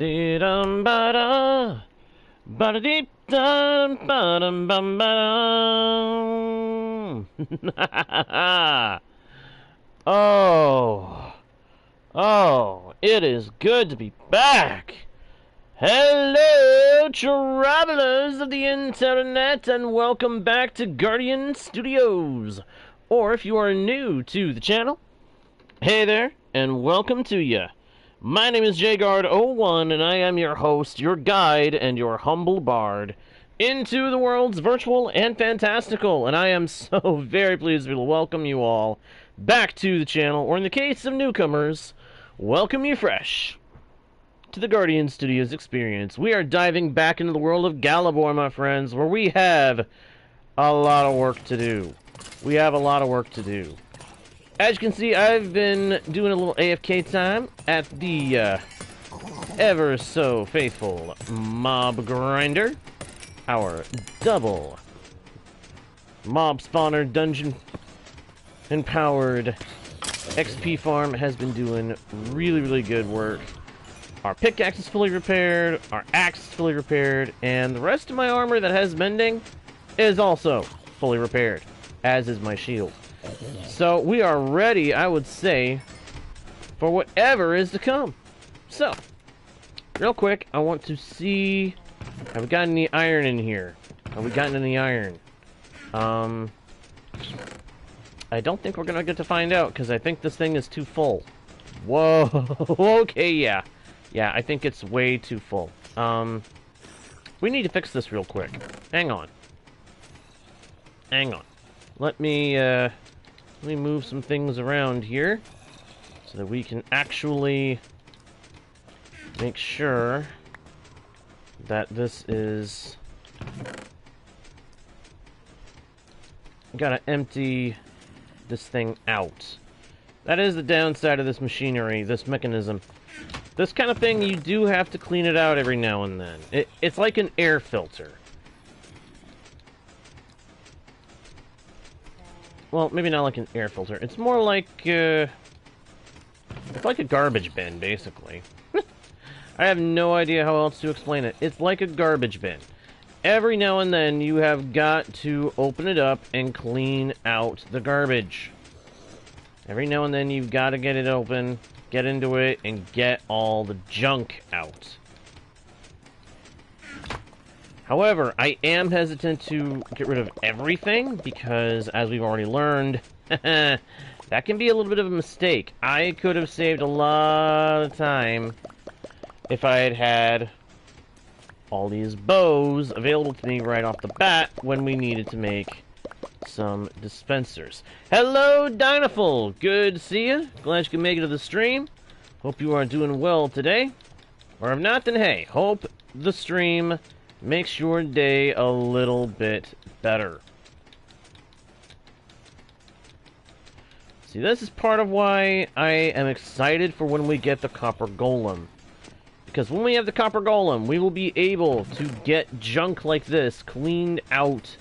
Dee-dum ba-da, ba-da-dee-dum, ba-dum bum ba-dum. Oh, oh, it is good to be back. Hello, travelers of the internet, and welcome back to Guardian Studios. Or if you are new to the channel, hey there, and welcome to ya. My name is JGuard01, and I am your host, your guide, and your humble bard into the world's virtual and fantastical, and I am so very pleased to welcome you all back to the channel, or in the case of newcomers, welcome you fresh to the Guardian Studios experience. We are diving back into the world of Galabor, my friends, where we have a lot of work to do. We have a lot of work to do. As you can see, I've been doing a little AFK time at the ever so faithful mob grinder. Our double mob spawner dungeon empowered XP farm has been doing really good work. Our pickaxe is fully repaired, our axe is fully repaired, and the rest of my armor that has mending is also fully repaired, as is my shield. So we are ready, I would say, for whatever is to come. So, real quick, I want to see, have we got any iron in here? Have we gotten any iron? I don't think we're gonna get to find out, because I think this thing is too full. Whoa, okay, yeah. Yeah, I think it's way too full. We need to fix this real quick. Hang on. Hang on. Let me move some things around here so that we can actually make sure that this is... Gotta empty this thing out. That is the downside of this machinery, this mechanism. This kind of thing, you do have to clean it out every now and then. It's like an air filter. Well, maybe not like an air filter. It's more like, it's like a garbage bin, basically. I have no idea how else to explain it. It's like a garbage bin. Every now and then, you have got to open it up and clean out the garbage. Every now and then, you've got to get it open, get into it, and get all the junk out. However, I am hesitant to get rid of everything, because, as we've already learned, that can be a little bit of a mistake. I could have saved a lot of time if I had had all these bows available to me right off the bat when we needed to make some dispensers. Hello, Dynaful! Good to see you. Glad you can make it to the stream. Hope you are doing well today. Or if not, then hey, hope the stream makes your day a little bit better. See, this is part of why I am excited for when we get the copper golem. Because when we have the copper golem, we will be able to get junk like this cleaned out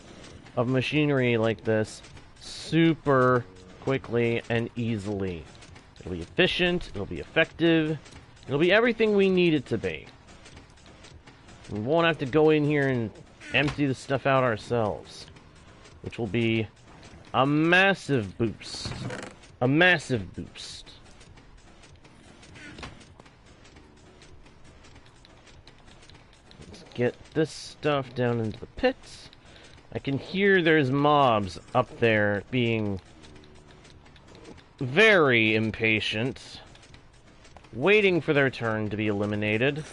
of machinery like this super quickly and easily. It'll be efficient, it'll be effective, it'll be everything we need it to be. We won't have to go in here and empty the stuff out ourselves, which will be a massive boost. A massive boost. Let's get this stuff down into the pits. I can hear there's mobs up there being very impatient, waiting for their turn to be eliminated.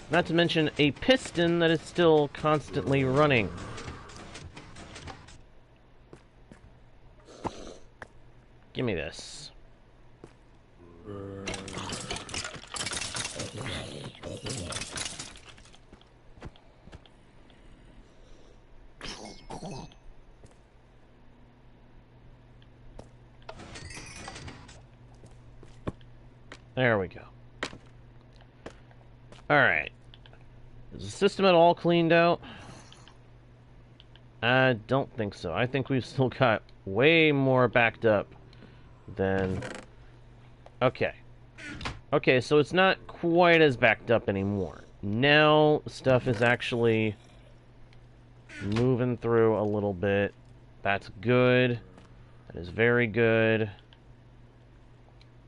Not to mention a piston that is still constantly running. Give me this. There we go. Alright. Is the system at all cleaned out? I don't think so. I think we've still got way more backed up than... Okay. Okay, so it's not quite as backed up anymore. Now, stuff is actually moving through a little bit. That's good. That is very good.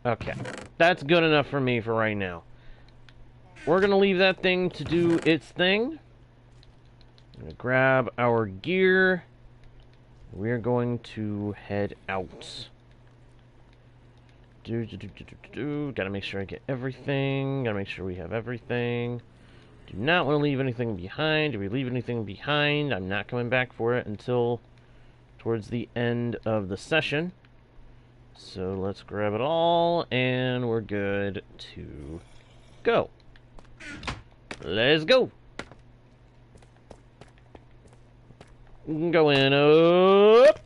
Okay. That's good enough for me for right now. We're going to leave that thing to do its thing. I'm going to grab our gear. We're going to head out. Gotta make sure I get everything. Gotta make sure we have everything. Do not want to leave anything behind. If we leave anything behind, I'm not coming back for it until towards the end of the session. So let's grab it all, and we're good to go. Let's go. Going up.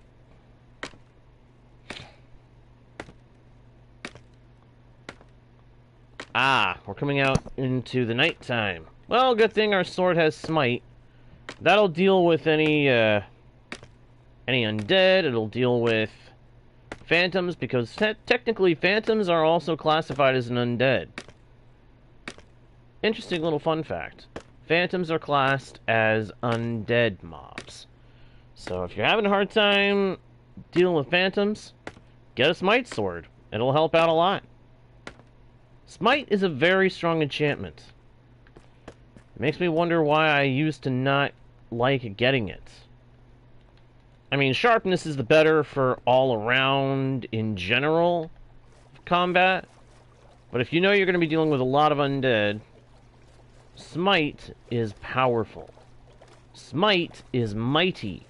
Ah, we're coming out into the nighttime. Well, good thing our sword has smite. That'll deal with any undead. It'll deal with phantoms, because technically phantoms are also classified as an undead. Interesting little fun fact. Phantoms are classed as undead mobs. So if you're having a hard time dealing with phantoms, get a smite sword. It'll help out a lot. Smite is a very strong enchantment. It makes me wonder why I used to not like getting it. I mean, sharpness is the better for all around in general combat. But if you know you're going to be dealing with a lot of undead, smite is powerful. Smite is mighty.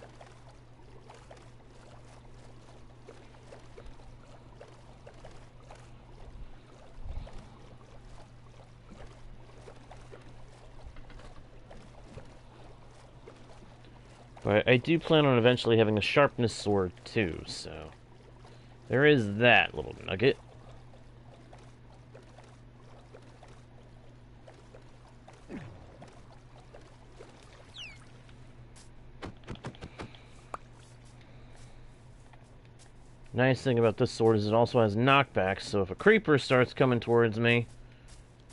But I do plan on eventually having a sharpness sword too, so there is that little nugget. Nice thing about this sword is it also has knockback, so if a creeper starts coming towards me,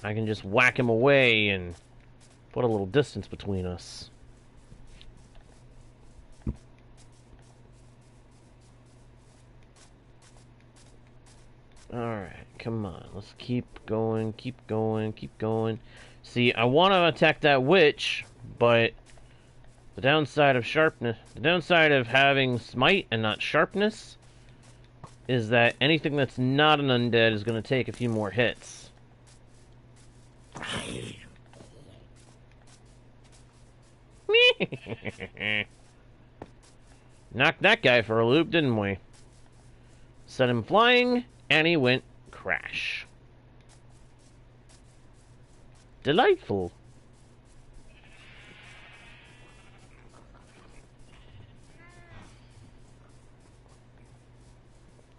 I can just whack him away and put a little distance between us. Alright, come on. Let's keep going, keep going, keep going. See, I want to attack that witch, but the downside of sharpness, the downside of having smite and not sharpness, is that anything that's not an undead is going to take a few more hits. Knocked that guy for a loop, didn't we? Set him flying, and he went crash. Delightful.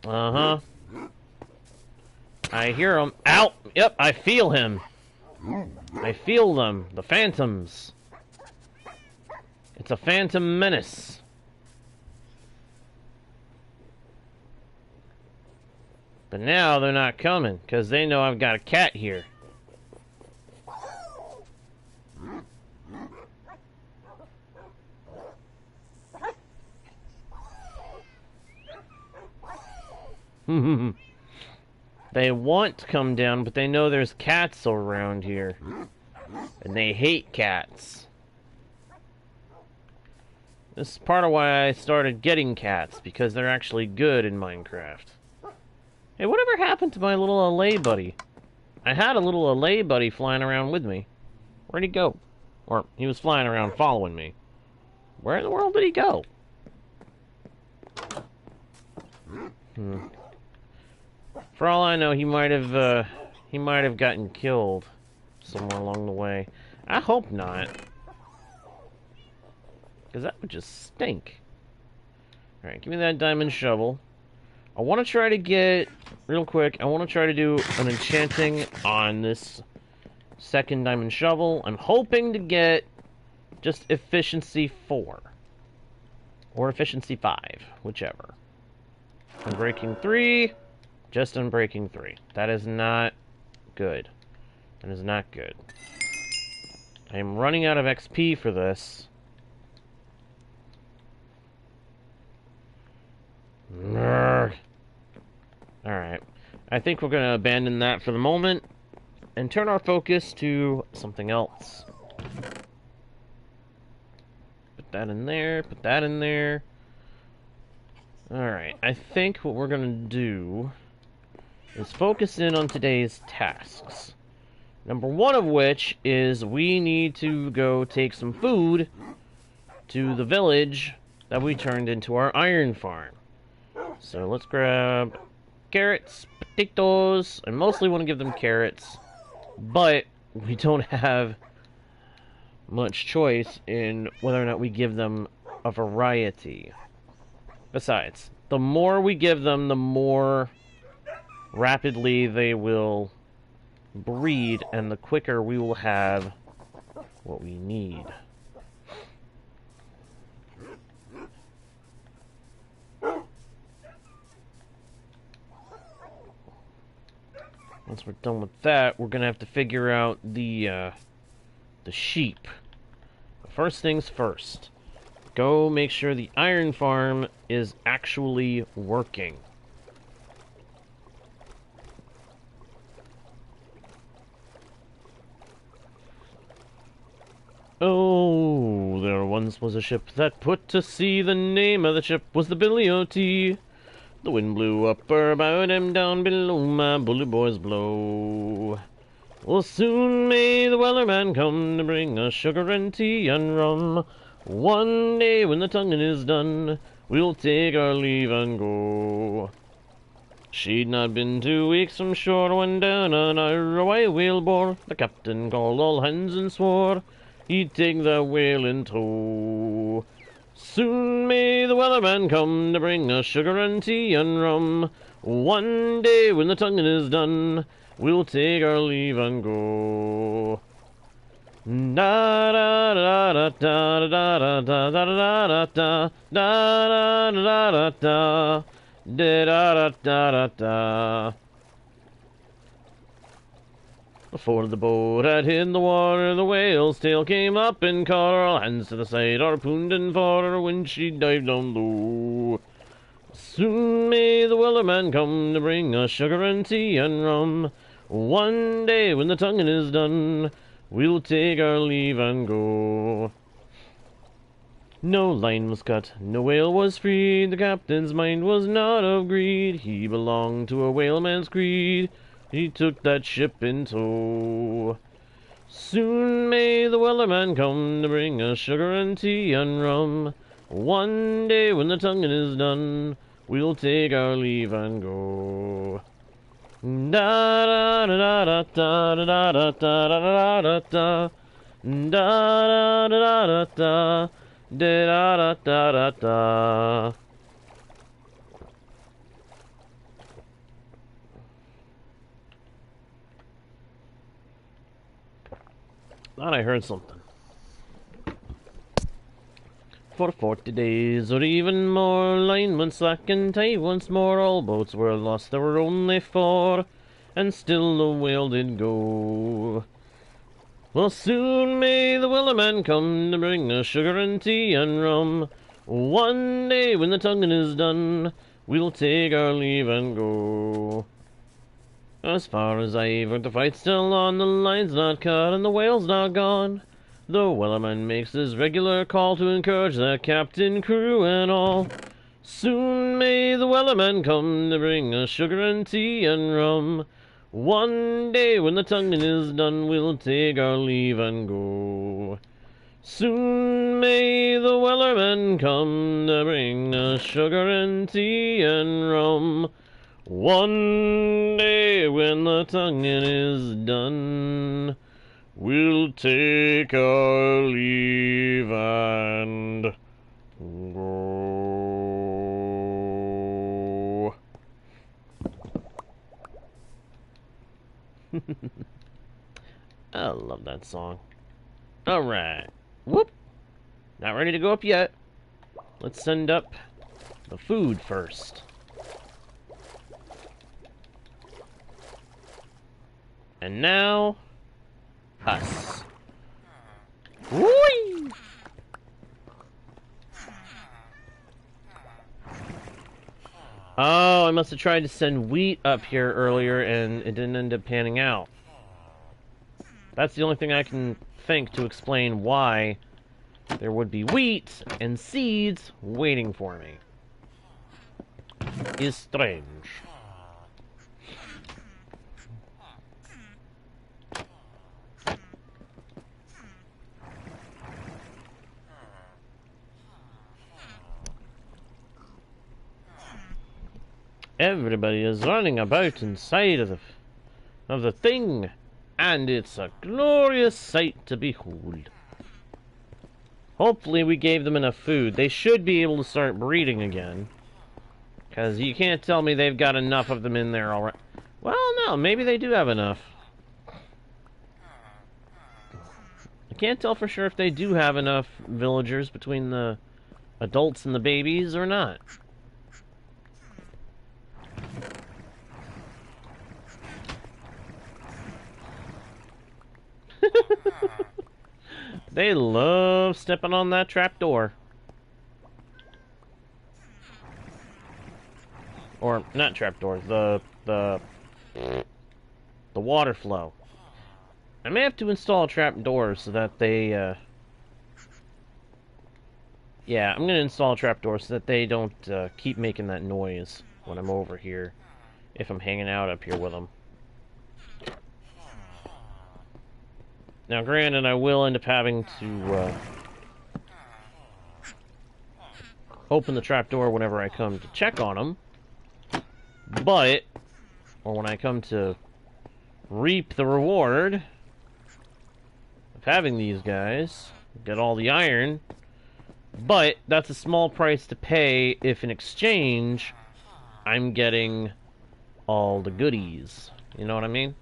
Uh-huh. I hear him. Ow! Yep, I feel him. I feel them. The phantoms. It's a phantom menace. But now they're not coming, because they know I've got a cat here. They want to come down, but they know there's cats around here. And they hate cats. This is part of why I started getting cats, because they're actually good in Minecraft. Hey, whatever happened to my little LA buddy? I had a little LA buddy flying around with me. Where'd he go? Or, he was flying around following me. Where in the world did he go? For all I know, he might have gotten killed somewhere along the way. I hope not. Because that would just stink. Alright, give me that diamond shovel. I want to try to get, real quick, I want to try to do an enchanting on this second diamond shovel. I'm hoping to get just efficiency 4. Or efficiency 5, whichever. Unbreaking 3, just unbreaking 3. That is not good. That is not good. I am running out of XP for this. Alright. I think we're going to abandon that for the moment and turn our focus to something else. Put that in there, put that in there. Alright, I think what we're going to do is focus in on today's tasks. Number one of which is we need to go take some food to the village that we turned into our iron farm. So let's grab carrots, potatoes. I mostly want to give them carrots, but we don't have much choice in whether or not we give them a variety. Besides, the more we give them, the more rapidly they will breed, and the quicker we will have what we need. Once we're done with that, we're gonna have to figure out the sheep. But first things first, go make sure the iron farm is actually working. Oh, there once was a ship that put to sea. The name of the ship was the Billy O.T. The wind blew up about him, down below my bully boys blow. Well, soon may the wellerman come to bring us sugar and tea and rum. One day when the tonguing is done, we'll take our leave and go. She'd not been 2 weeks from shore when down on our away whale bore. The captain called all hands and swore he'd take that whale in tow. Soon may the wellerman come to bring us sugar and tea and rum. One day when the tonguing is done, we'll take our leave and go. Da da da da da da da da da da da da da da da da da da da da. Before the boat had hit the water, the whale's tail came up and caught her. All hands to the side, harpooned and fought her when she dived down low. Soon may the wellerman come to bring us sugar and tea and rum. One day when the tonguing is done, we'll take our leave and go. No line was cut, no whale was freed. The captain's mind was not of greed. He belonged to a whaleman's creed. He took that ship in tow. Soon may the wellerman come to bring us sugar and tea and rum. One day when the tonguing is done, we'll take our leave and go. Da da da da da da da da da da da da da da da da da da da. Thought I heard something. For 40 days or even more, line went slack and tide once more. All boats were lost, there were only 4, and still the whale did go. Well, soon may the wellerman come to bring us sugar and tea and rum. One day when the tonguing is done, we'll take our leave and go. As far as I've heard, the fight's still on, the line's not cut and the whale's not gone. The wellerman makes his regular call to encourage the captain, crew, and all. Soon may the wellerman come to bring us sugar and tea and rum. One day when the tonguing is done, we'll take our leave and go. Soon may the wellerman come to bring us sugar and tea and rum. One day when the tonguing is done, we'll take our leave and go. I love that song. Alright. Whoop! Not ready to go up yet. Let's send up the food first. And now, us. Whee! Oh, I must have tried to send wheat up here earlier and it didn't end up panning out. That's the only thing I can think to explain why there would be wheat and seeds waiting for me. Is strange. Everybody is running about inside of the thing, and it's a glorious sight to behold. Hopefully we gave them enough food. They should be able to start breeding again. Because you can't tell me they've got enough of them in there already. Well, no, maybe they do have enough. I can't tell for sure if they do have enough villagers between the adults and the babies or not. They love stepping on that trapdoor. Or, not trapdoor, the water flow. I may have to install a trapdoor so that they, yeah, I'm gonna install a trapdoor so that they don't, keep making that noise when I'm over here, if I'm hanging out up here with them. Now, granted, I will end up having to, open the trapdoor whenever I come to check on them. But, or when I come to reap the reward of having these guys, get all the iron, but that's a small price to pay if in exchange I'm getting all the goodies. You know what I mean?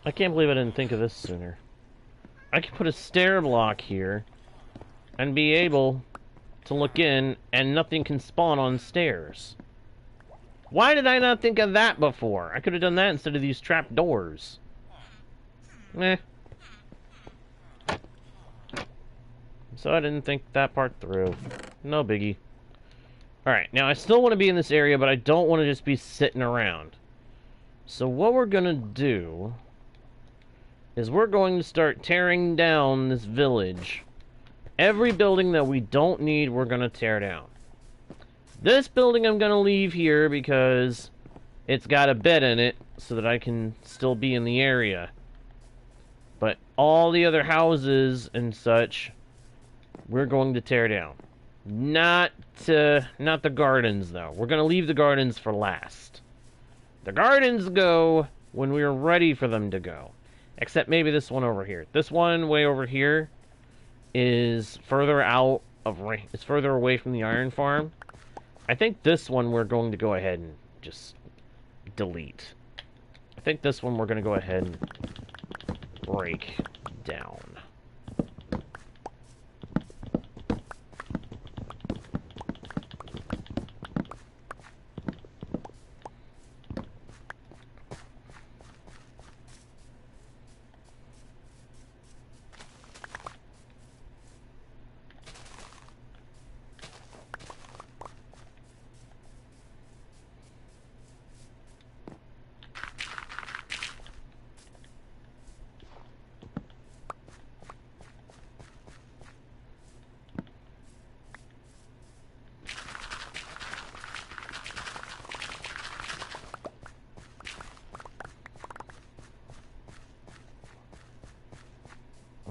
I can't believe I didn't think of this sooner. I could put a stair block here and be able to look in and nothing can spawn on stairs. Why did I not think of that before? I could have done that instead of these trap doors. Meh. So I didn't think that part through. No biggie. Alright, now I still want to be in this area, but I don't want to just be sitting around. So what we're gonna do is we're going to start tearing down this village. Every building that we don't need, we're gonna tear down. This building I'm gonna leave here because it's got a bed in it so that I can still be in the area. But all the other houses and such, we're going to tear down. Not the gardens, though. We're gonna leave the gardens for last. The gardens go when we're ready for them to go. Except maybe this one over here. This one way over here is further out of range. It's further away from the iron farm. I think this one we're going to go ahead and just delete. I think this one we're going to go ahead and break down.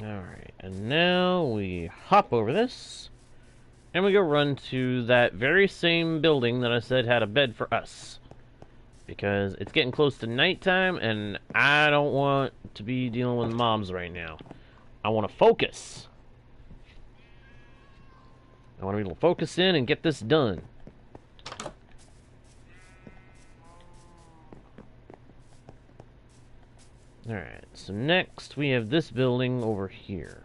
Alright, and now we hop over this, and we go run to that very same building that I said had a bed for us. because it's getting close to nighttime, and I don't want to be dealing with mobs right now. I want to focus. I want to be able to focus in and get this done. Alright, so next we have this building over here.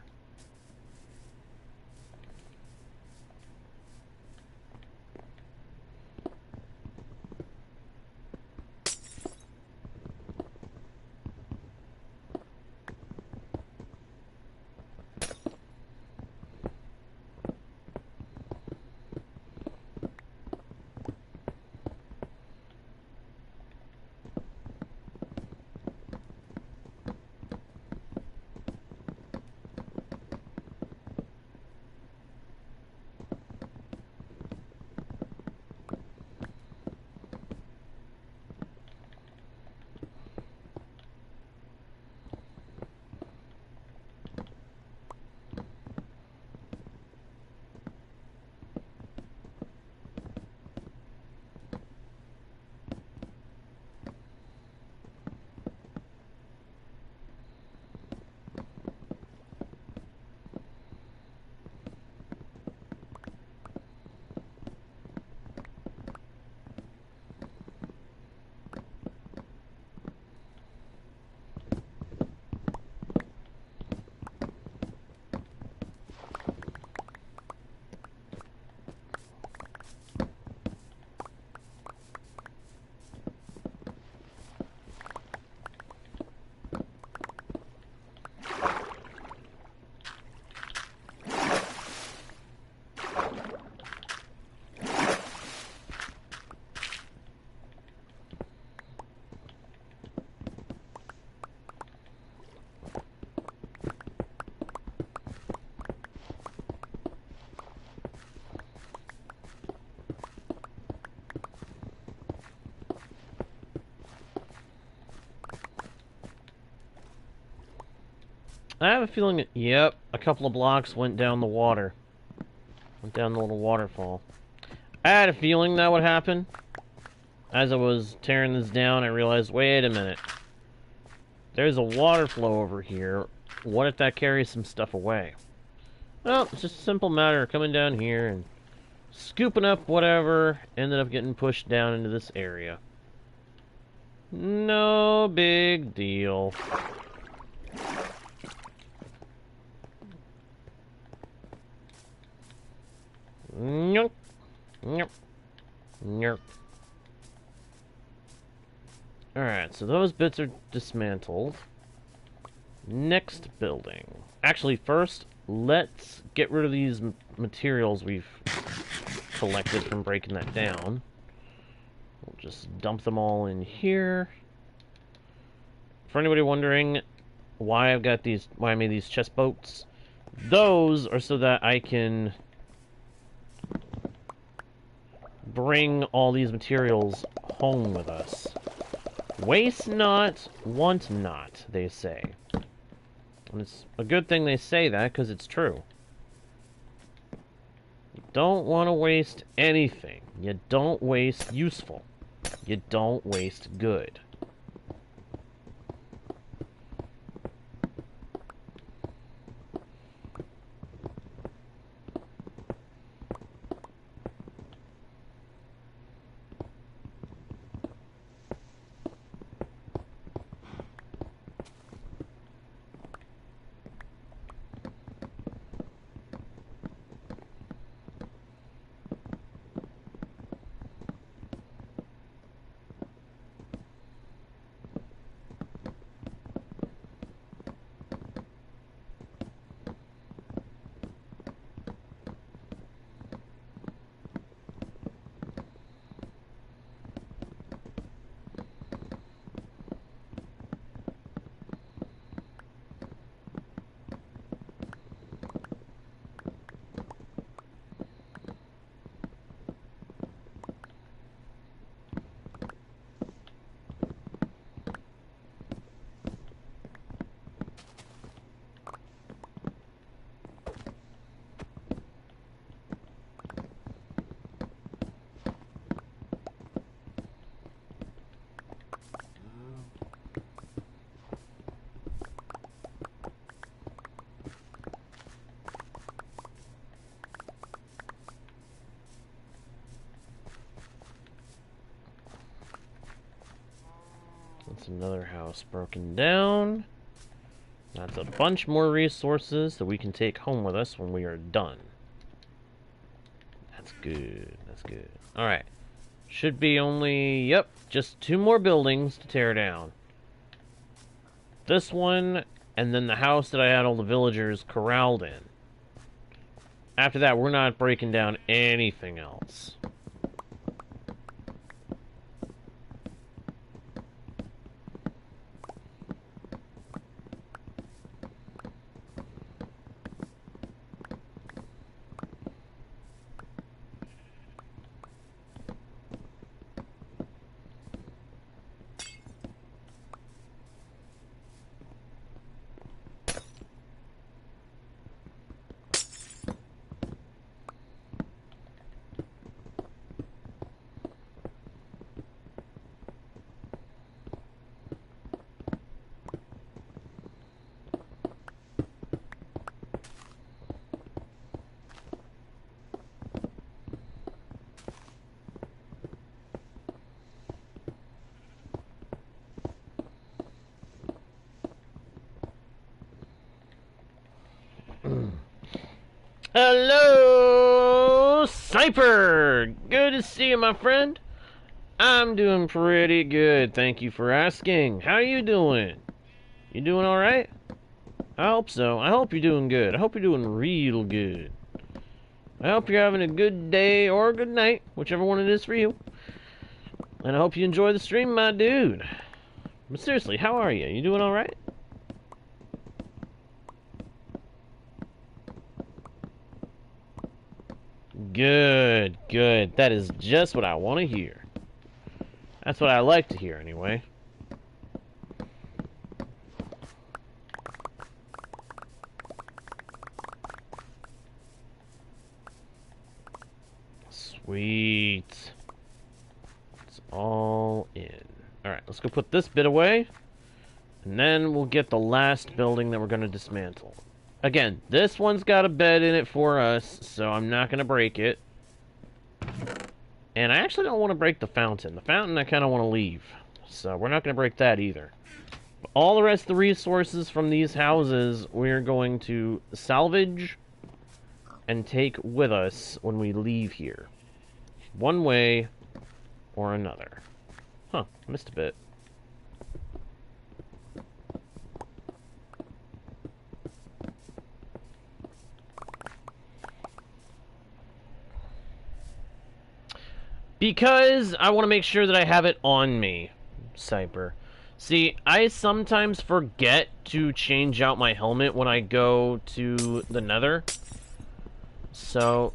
I have a feeling that, yep, a couple of blocks went down the water. Went down the little waterfall. I had a feeling that would happen. As I was tearing this down, I realized, wait a minute. There's a water flow over here. What if that carries some stuff away? Well, it's just a simple matter of coming down here and scooping up whatever ended up getting pushed down into this area. No big deal. Nope. Nope. Nope. Alright, so those bits are dismantled. Next building. Actually, first, let's get rid of these materials we've collected from breaking that down. We'll just dump them all in here. For anybody wondering why I made these chest boats, those are so that I can bring all these materials home with us. Waste not, want not, they say. And it's a good thing they say that, because it's true. You don't want to waste anything. You don't waste useful. You don't waste good. That's another house broken down. That's a bunch more resources that we can take home with us when we are done. That's good. That's good. Alright. Should be only, yep, just 2 more buildings to tear down. This one, and then the house that I had all the villagers corralled in. After that, we're not breaking down anything else. Hello, Cyper! Good to see you, my friend. I'm doing pretty good, thank you for asking. How you doing? You doing alright? I hope so. I hope you're doing good. I hope you're doing real good. I hope you're having a good day or a good night, whichever one it is for you. And I hope you enjoy the stream, my dude. But seriously, how are you? You doing alright? Good, good. That is just what I want to hear. That's what I like to hear, anyway. Sweet. It's all in. Alright, let's go put this bit away. And then we'll get the last building that we're going to dismantle. Again, this one's got a bed in it for us, so I'm not going to break it. And I actually don't want to break the fountain. The fountain I kind of want to leave. So we're not going to break that either. But all the rest of the resources from these houses, we're going to salvage and take with us when we leave here. One way or another. Huh, missed a bit. Because I want to make sure that I have it on me, Cyper. See, I sometimes forget to change out my helmet when I go to the Nether. So,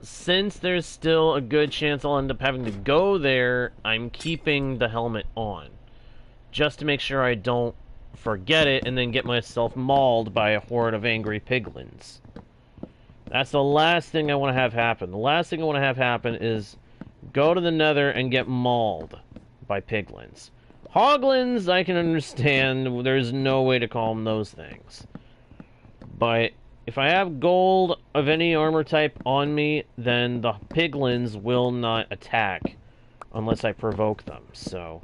since there's still a good chance I'll end up having to go there, I'm keeping the helmet on. Just to make sure I don't forget it and then get myself mauled by a horde of angry piglins. That's the last thing I want to have happen. The last thing I want to have happen is go to the Nether and get mauled by piglins. Hoglins, I can understand. There's no way to call them those things. But if I have gold of any armor type on me, then the piglins will not attack unless I provoke them. So,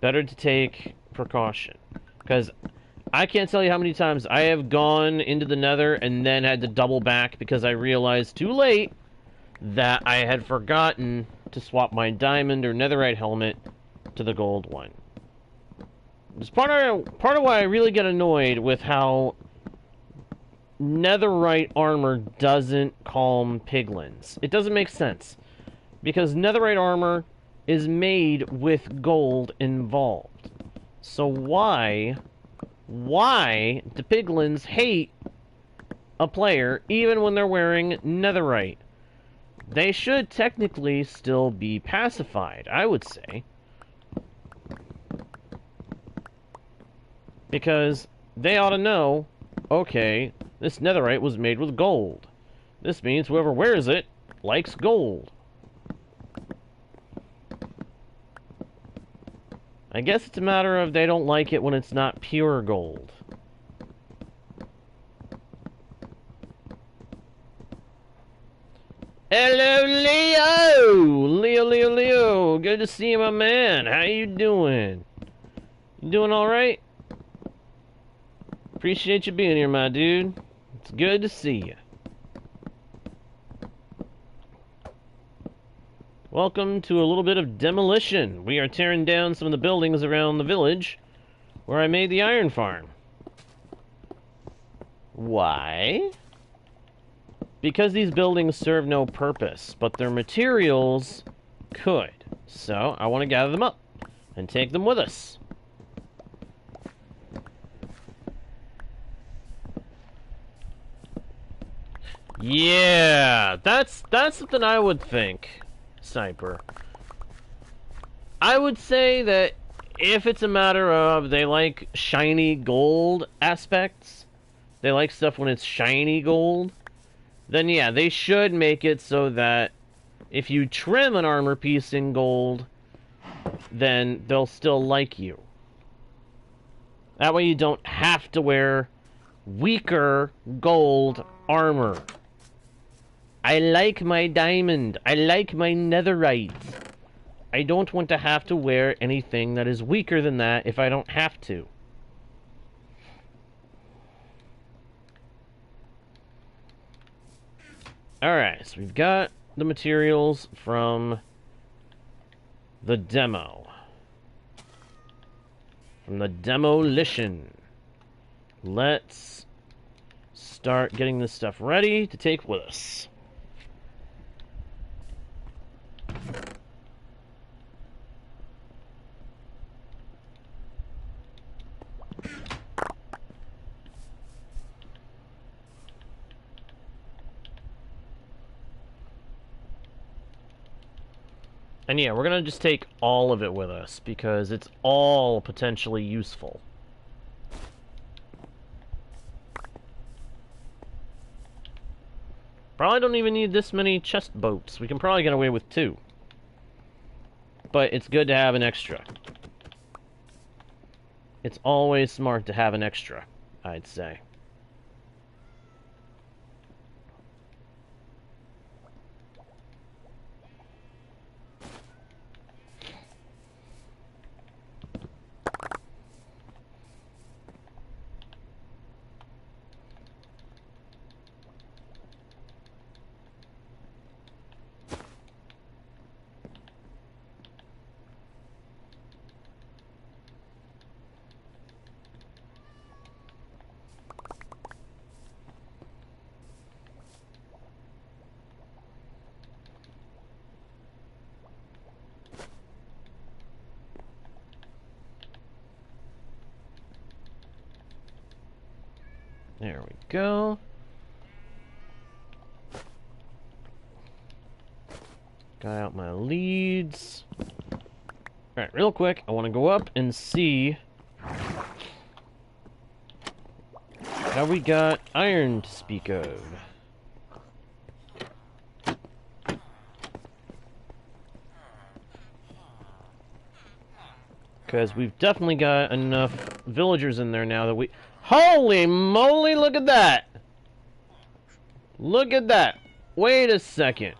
better to take precaution. Because I can't tell you how many times I have gone into the Nether and then had to double back because I realized too late that I had forgotten to swap my diamond or netherite helmet to the gold one. It's part of why I really get annoyed with how netherite armor doesn't calm piglins. It doesn't make sense. Because netherite armor is made with gold involved. So why do piglins hate a player even when they're wearing netherite? They should technically still be pacified, I would say. Because they ought to know, okay, this netherite was made with gold. This means whoever wears it likes gold. I guess it's a matter of they don't like it when it's not pure gold. Hello, Leo. Good to see you, my man. How you doing? You doing all right? Appreciate you being here, my dude. It's good to see you. Welcome to a little bit of demolition. We are tearing down some of the buildings around the village where I made the iron farm. Why? Because these buildings serve no purpose, but their materials could. So, I want to gather them up and take them with us. Yeah, that's something I would think, Sniper. I would say that if it's a matter of they like shiny gold aspects, they like stuff when it's shiny gold, then yeah, they should make it so that if you trim an armor piece in gold, then they'll still like you. That way you don't have to wear weaker gold armor. I like my diamond. I like my netherite. I don't want to have to wear anything that is weaker than that if I don't have to. Alright, so we've got the materials from the demo. From the demolition. Let's start getting this stuff ready to take with us. And yeah, we're gonna just take all of it with us, because it's all potentially useful. Probably don't even need this many chest boats. We can probably get away with 2. But it's good to have an extra. It's always smart to have an extra, I'd say. There we go. Got out my leads. Alright, real quick, I want to go up and see how we got iron to speak of. Because we've definitely got enough villagers in there now that we... Holy moly, look at that! Look at that! Wait a second.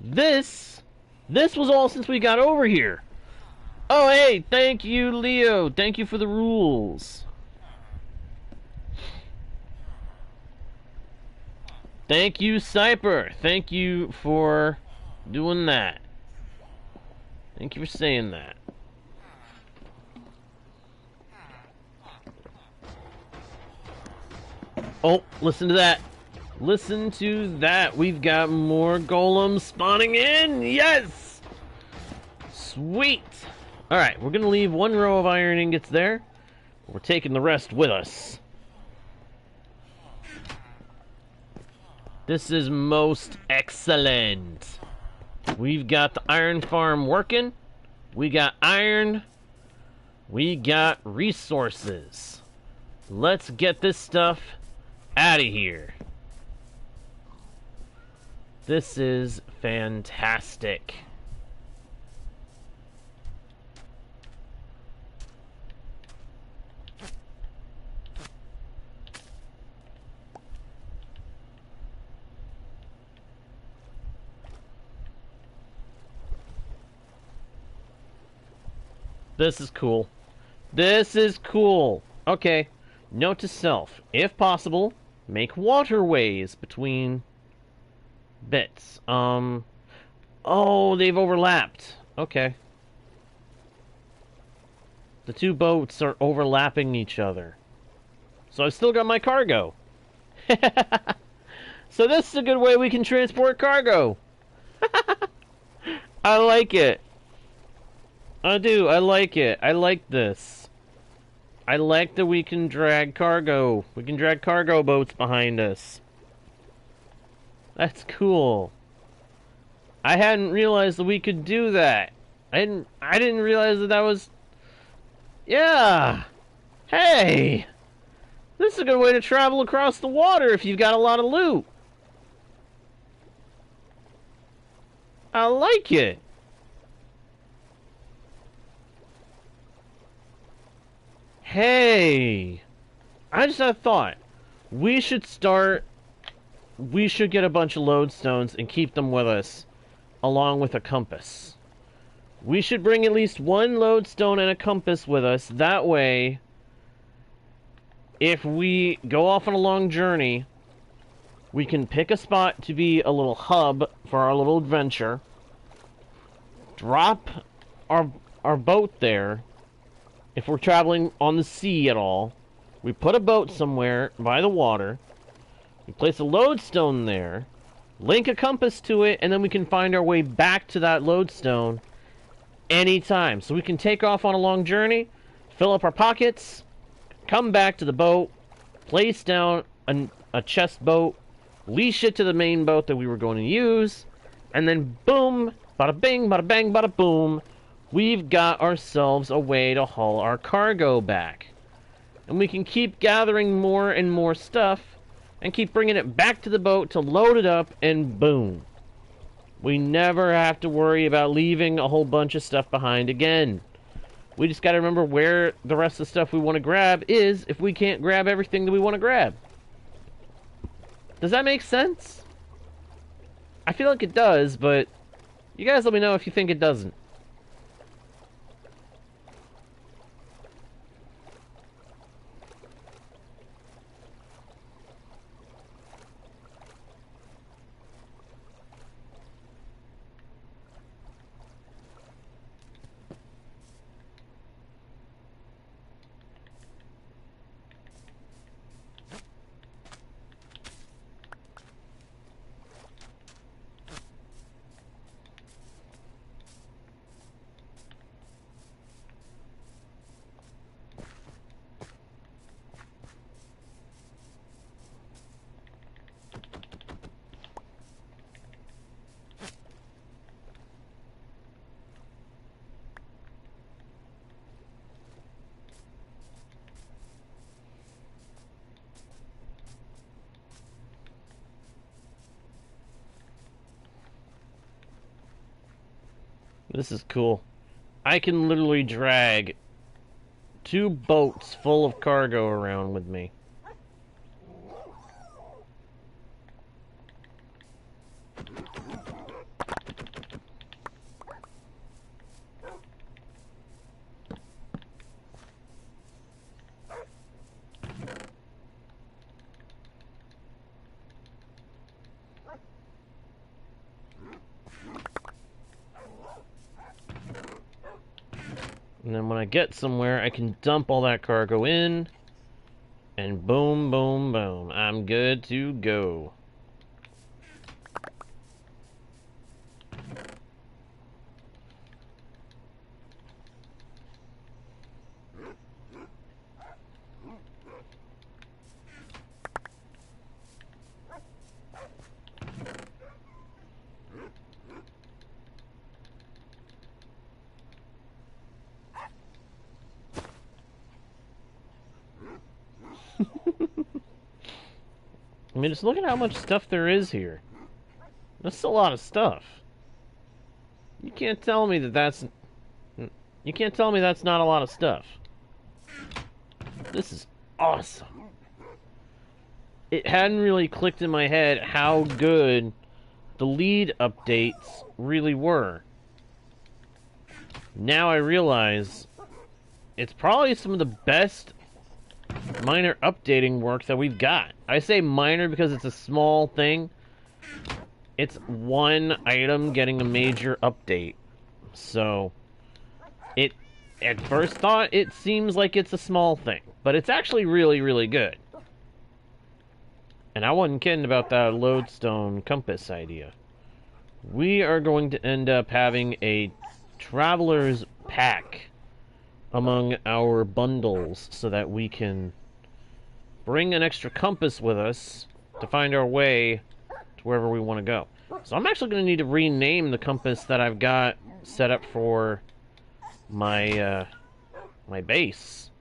This was all since we got over here. Oh, hey, thank you, Leo. Thank you for the rules. Thank you, Cyper. Thank you for doing that. Thank you for saying that. Oh, listen to that. Listen to that. We've got more golems spawning in. Yes! Sweet. Alright, we're going to leave 1 row of iron ingots there. We're taking the rest with us. This is most excellent. We've got the iron farm working. We got iron. We got resources. Let's get this stuff out of here. This is fantastic. This is cool. This is cool. Okay. Note to self. If possible, make waterways between bits. Oh, they've overlapped. Okay. The two boats are overlapping each other. So I've still got my cargo. So this is a good way we can transport cargo. I like it. I do. I like it. I like this. I like that we can drag cargo. We can drag cargo boats behind us. That's cool. I hadn't realized that we could do that. I didn't realize that was... Yeah. Hey. This is a good way to travel across the water if you've got a lot of loot. I like it. Hey. I just had a thought. We should get a bunch of lodestones and keep them with us, along with a compass. We should bring at least one lodestone and a compass with us. That way, if we go off on a long journey, we can pick a spot to be a little hub for our little adventure, drop our boat there. If we're traveling on the sea at all, we put a boat somewhere by the water, we place a lodestone there, link a compass to it, and then we can find our way back to that lodestone anytime. So we can take off on a long journey, fill up our pockets, come back to the boat, place down a chest boat, leash it to the main boat that we were going to use, and then boom, bada bing, bada bang, bada boom, we've got ourselves a way to haul our cargo back. And we can keep gathering more and more stuff, and keep bringing it back to the boat to load it up, and boom. We never have to worry about leaving a whole bunch of stuff behind again. We just gotta remember where the rest of the stuff we want to grab is if we can't grab everything that we want to grab. Does that make sense? I feel like it does, but you guys let me know if you think it doesn't. This is cool. I can literally drag 2 boats full of cargo around with me. And then when I get somewhere, I can dump all that cargo in, and boom, boom, boom. I'm good to go. I mean, just look at how much stuff there is here. That's a lot of stuff. You can't tell me that that's... You can't tell me that's not a lot of stuff. This is awesome. It hadn't really clicked in my head how good the lead updates really were. Now I realize it's probably some of the best minor updating work that we've got. I say minor because it's a small thing. It's one item getting a major update. So, at first thought, it seems like it's a small thing. But it's actually really, really good. And I wasn't kidding about that lodestone compass idea. We are going to end up having a traveler's pack among our bundles so that we can bring an extra compass with us to find our way to wherever we want to go. So I'm actually going to need to rename the compass that I've got set up for my my base.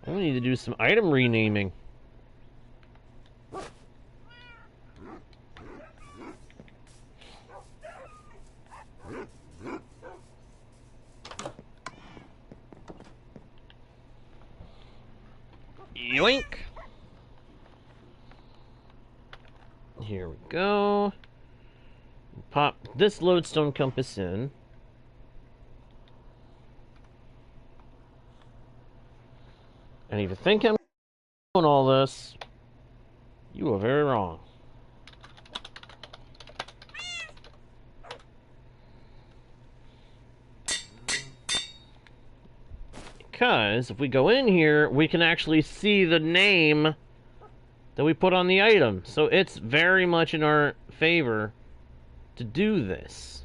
I'm going to need to do some item renaming. Yoink! Here we go. Pop this lodestone compass in. And if you think I'm doing all this, you are very wrong. Because if we go in here, we can actually see the name that we put on the item. So it's very much in our favor to do this.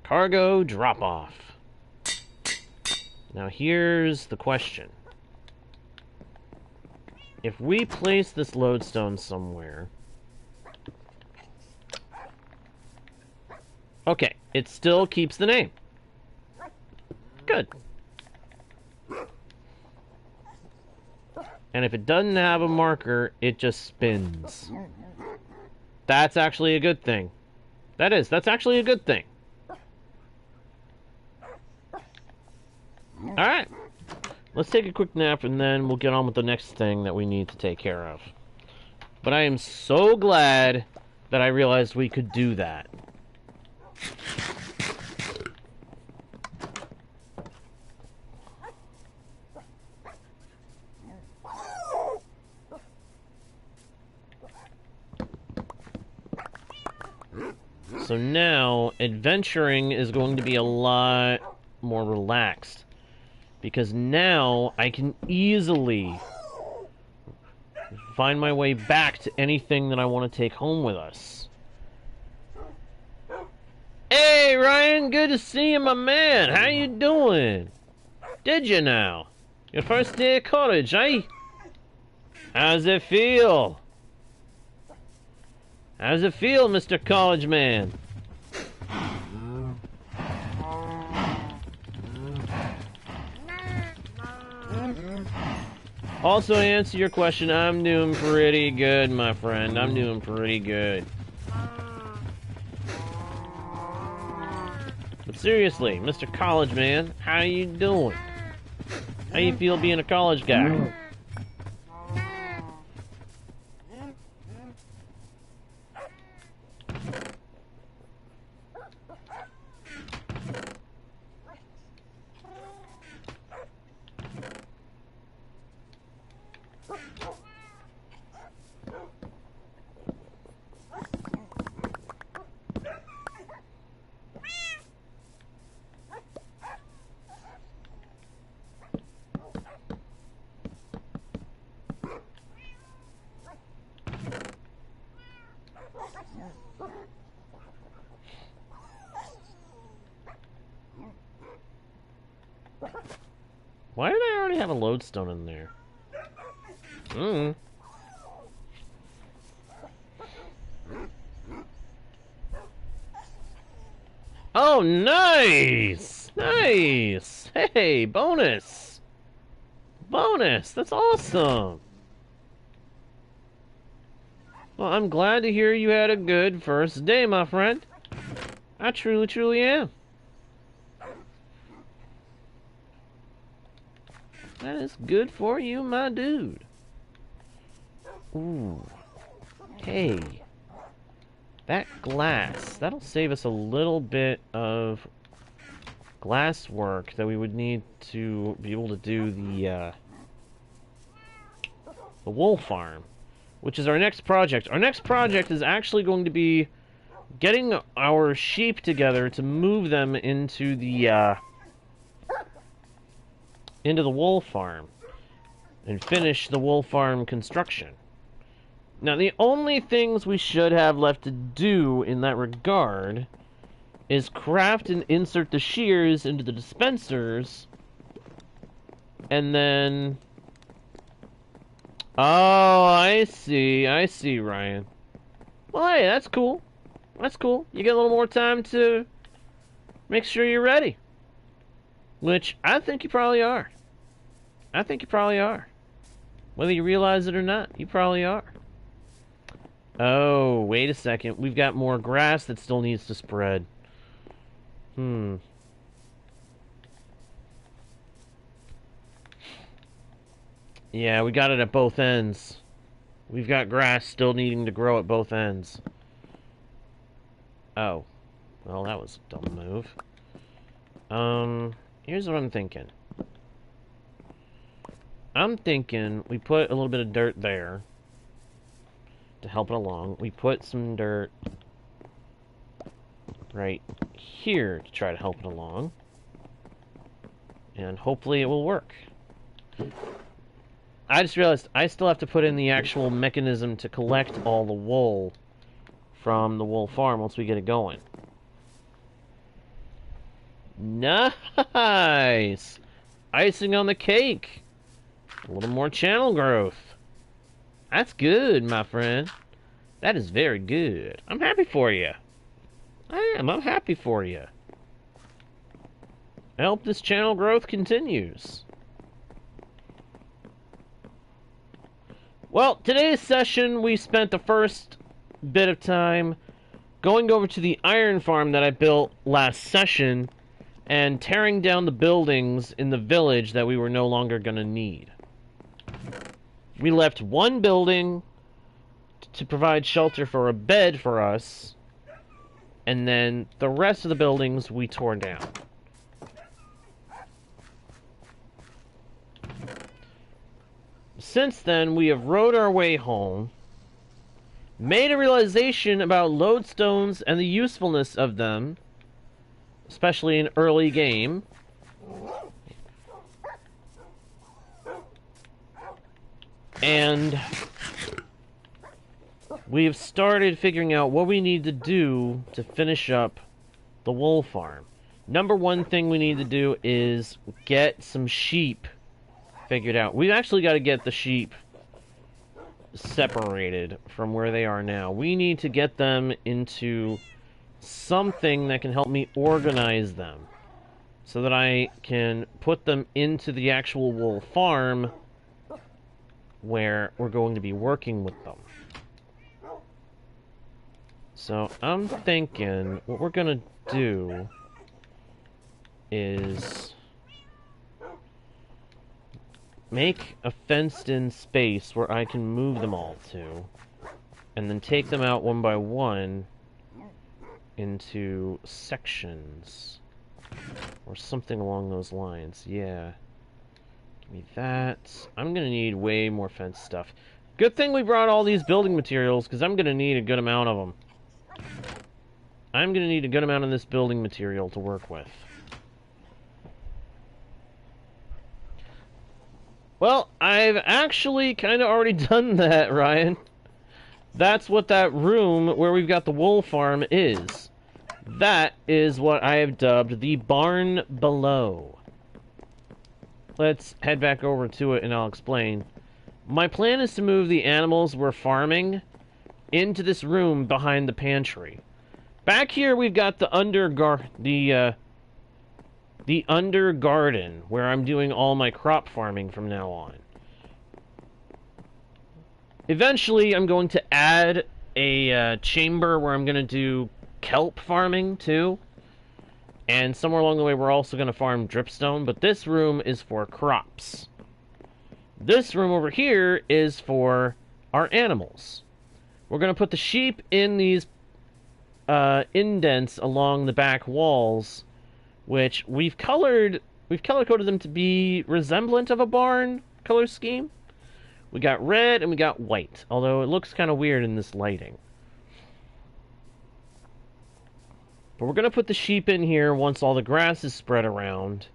Cargo drop-off. Now here's the question. If we place this lodestone somewhere... Okay, it still keeps the name. Good. And if it doesn't have a marker, it just spins. That's actually a good thing. That's actually a good thing. Alright. Let's take a quick nap and then we'll get on with the next thing that we need to take care of. But I am so glad that I realized we could do that. So now, adventuring is going to be a lot more relaxed. Because now, I can easily find my way back to anything that I want to take home with us. Hey, Ryan, good to see you, my man. How you doing? Did you now? Your first day of college, eh? How's it feel? How's it feel, Mr. College Man? Also, to answer your question, I'm doing pretty good, my friend. I'm doing pretty good. But seriously, Mr. College Man, how you doing? How you feel being a college guy? Why did I already have a lodestone in there? Oh, nice! Nice! Hey, bonus! Bonus! That's awesome! Well, I'm glad to hear you had a good first day, my friend. I truly, truly am. That is good for you, my dude. Ooh. Hey. That glass. That'll save us a little bit of glass work that we would need to be able to do the wool farm, which is our next project. Our next project is actually going to be getting our sheep together to move them into the wool farm and finish the wool farm construction. Now, the only things we should have left to do in that regard is craft and insert the shears into the dispensers, and then... Oh, I see, Ryan. Well, hey, that's cool. That's cool. You get a little more time to make sure you're ready. Which, I think you probably are. I think you probably are. Whether you realize it or not, you probably are. Oh, wait a second. We've got more grass that still needs to spread. Yeah, we got it at both ends. We've got grass still needing to grow at both ends. Oh. Well, that was a dumb move. Here's what I'm thinking. I'm thinking we put a little bit of dirt there to help it along. We put some dirt right here to try to help it along. And hopefully it will work. I just realized I still have to put in the actual mechanism to collect all the wool from the wool farm once we get it going. Nice! Icing on the cake! A little more channel growth. That's good, my friend. That is very good. I'm happy for you. I am. I'm happy for you. I hope this channel growth continues. Well, today's session, we spent the first bit of time going over to the iron farm that I built last session and tearing down the buildings in the village that we were no longer going to need. We left one building to provide shelter for a bed for us, and then the rest of the buildings we tore down. Since then, we have rode our way home, made a realization about lodestones and the usefulness of them, especially in early game. And we've started figuring out what we need to do to finish up the wool farm. Number one thing we need to do is get some sheep figured out. We've actually got to get the sheep separated from where they are now. We need to get them into something that can help me organize them so that I can put them into the actual wool farm where we're going to be working with them. So I'm thinking what we're going to do is make a fenced-in space where I can move them all to, and then take them out one by one into sections, or something along those lines. Yeah. Give me that. I'm gonna need way more fence stuff. Good thing we brought all these building materials, because I'm gonna need a good amount of them. I'm gonna need a good amount of this building material to work with. Well, I've actually kind of already done that, Ryan. That's what that room where we've got the wool farm is. That is what I have dubbed the barn below. Let's head back over to it and I'll explain. My plan is to move the animals we're farming into this room behind the pantry. Back here we've got the under garden, where I'm doing all my crop farming from now on. Eventually, I'm going to add a chamber where I'm going to do kelp farming, too. And somewhere along the way, we're also going to farm dripstone, but this room is for crops. This room over here is for our animals. We're going to put the sheep in these indents along the back walls, which we've color-coded them to be resemblant of a barn color scheme. We got red and we got white, although it looks kind of weird in this lighting. But we're going to put the sheep in here once all the grass is spread around.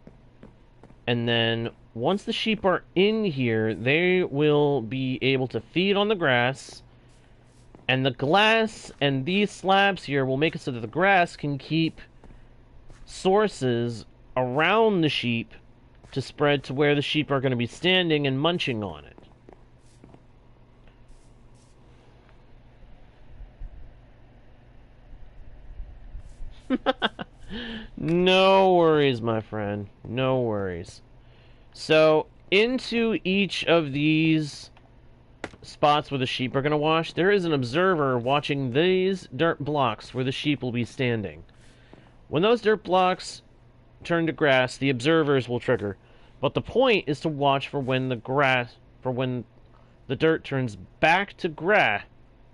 And then once the sheep are in here, they will be able to feed on the grass. And the glass and these slabs here will make it so that the grass can keep sources around the sheep to spread to where the sheep are going to be standing and munching on it. No worries, my friend. No worries. So, into each of these spots where the sheep are going to wash, there is an observer watching these dirt blocks where the sheep will be standing. When those dirt blocks turn to grass, the observers will trigger. But the point is to watch for when the dirt turns back to grass.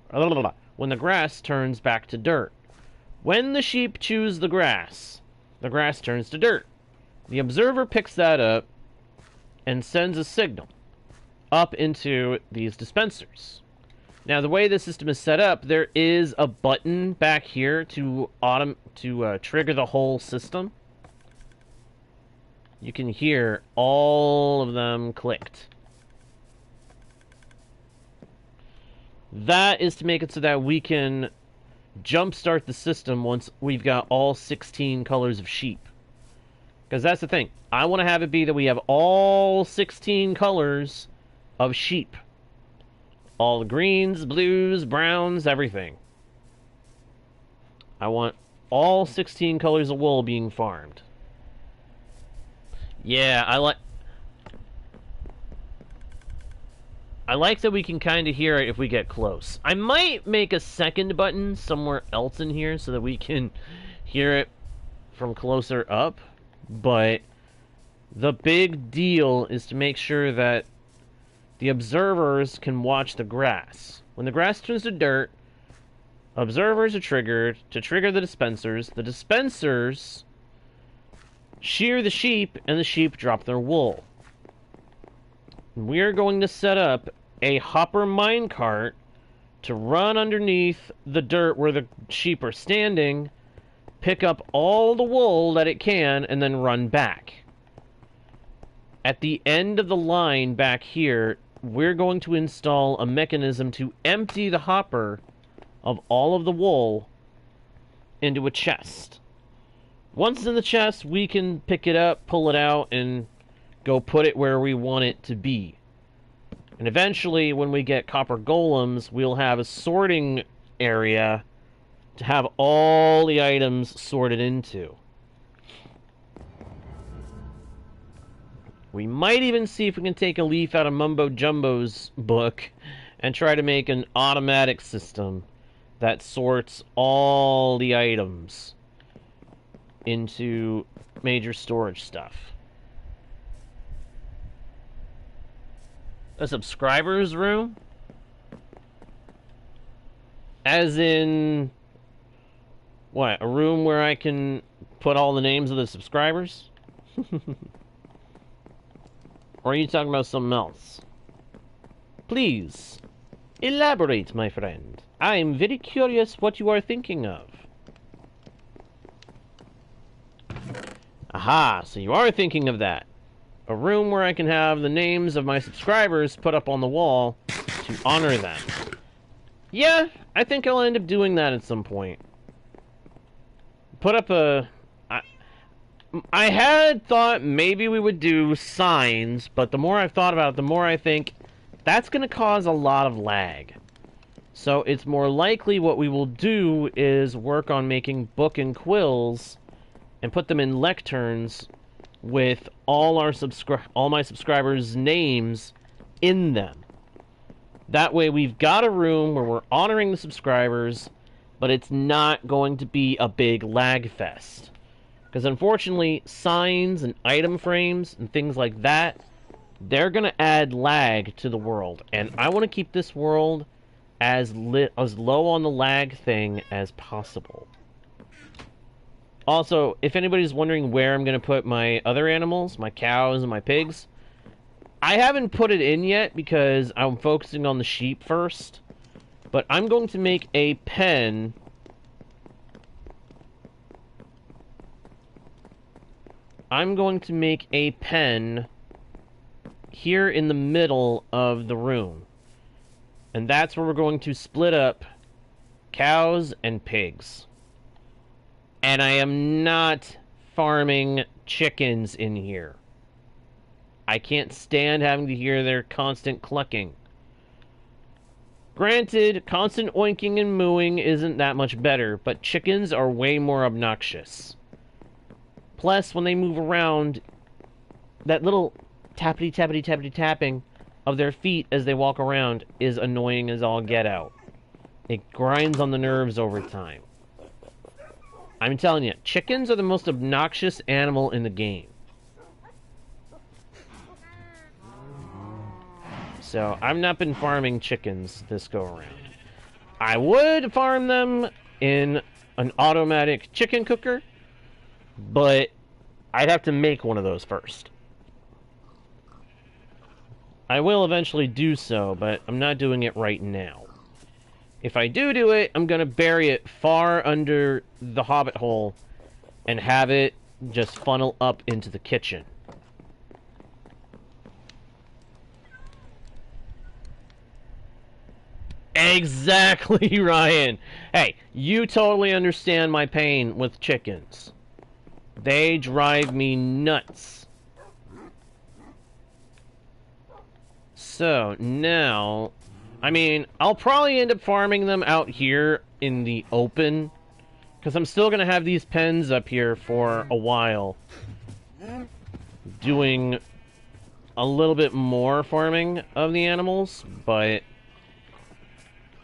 When the grass turns back to dirt. When the sheep choose the grass turns to dirt. The observer picks that up and sends a signal up into these dispensers. Now, the way the system is set up, there is a button back here to trigger the whole system. You can hear all of them clicked. That is to make it so that we can jumpstart the system once we've got all 16 colors of sheep. Because that's the thing. I want to have it be that we have all 16 colors of sheep. All the greens, blues, browns, everything. I want all 16 colors of wool being farmed. Yeah, I like that we can kind of hear it if we get close. I might make a second button somewhere else in here so that we can hear it from closer up. But the big deal is to make sure that the observers can watch the grass. When the grass turns to dirt, observers are triggered to trigger the dispensers. The dispensers shear the sheep, and the sheep drop their wool. We're going to set up a hopper minecart to run underneath the dirt where the sheep are standing, pick up all the wool that it can, and then run back. At the end of the line back here, we're going to install a mechanism to empty the hopper of all of the wool into a chest. Once it's in the chest, we can pick it up, pull it out, and go put it where we want it to be. And eventually, when we get copper golems, we'll have a sorting area to have all the items sorted into. We might even see if we can take a leaf out of Mumbo Jumbo's book and try to make an automatic system that sorts all the items into major storage stuff. A subscribers room? As in, what, a room where I can put all the names of the subscribers? Or are you talking about something else? Please, elaborate, my friend. I am very curious what you are thinking of. Aha, so you are thinking of that. A room where I can have the names of my subscribers put up on the wall to honor them. Yeah, I think I'll end up doing that at some point. Put up a... I had thought maybe we would do signs, but the more I've thought about it, the more I think that's going to cause a lot of lag. So it's more likely what we will do is work on making book and quills and put them in lecterns with all my subscribers' names in them. That way we've got a room where we're honoring the subscribers, but it's not going to be a big lag fest. Because unfortunately, signs and item frames and things like that they're going to add lag to the world. And I want to keep this world as low on the lag thing as possible. Also, if anybody's wondering where I'm going to put my other animals, my cows and my pigs, I haven't put it in yet because I'm focusing on the sheep first. But I'm going to make a pen. I'm going to make a pen here in the middle of the room. And that's where we're going to split up cows and pigs. And I am not farming chickens in here. I can't stand having to hear their constant clucking. Granted, constant oinking and mooing isn't that much better, but chickens are way more obnoxious. Plus, when they move around, that little tappity-tappity-tappity-tapping of their feet as they walk around is annoying as all get out. It grinds on the nerves over time. I'm telling you, chickens are the most obnoxious animal in the game. So, I've not been farming chickens this go-around. I would farm them in an automatic chicken cooker, but I'd have to make one of those first. I will eventually do so, but I'm not doing it right now. If I do it, I'm going to bury it far under the hobbit hole and have it just funnel up into the kitchen. Exactly, Ryan. Hey, you totally understand my pain with chickens. They drive me nuts. So, now, I mean, I'll probably end up farming them out here in the open, because I'm still going to have these pens up here for a while, doing a little bit more farming of the animals, but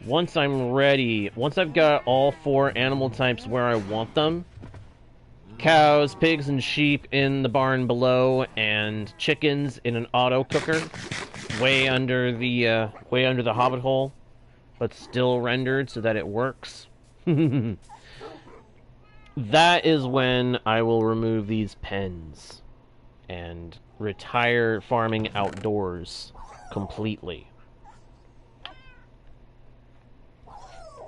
once I'm ready, once I've got all 4 animal types where I want them, cows, pigs, and sheep in the barn below, and chickens in an auto cooker, way under the hobbit hole, but still rendered so that it works. That is when I will remove these pens and retire farming outdoors completely.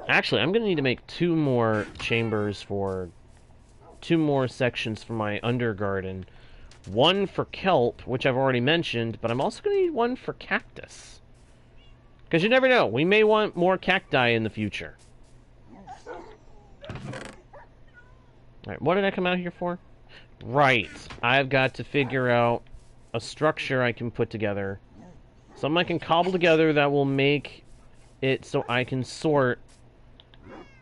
Actually, I'm going to need to make 2 more chambers for 2 more sections for my undergarden. One for kelp, which I've already mentioned, but I'm also going to need one for cactus. Because you never know, we may want more cacti in the future. Alright, what did I come out here for? Right, I've got to figure out a structure I can put together. Something I can cobble together that will make it so I can sort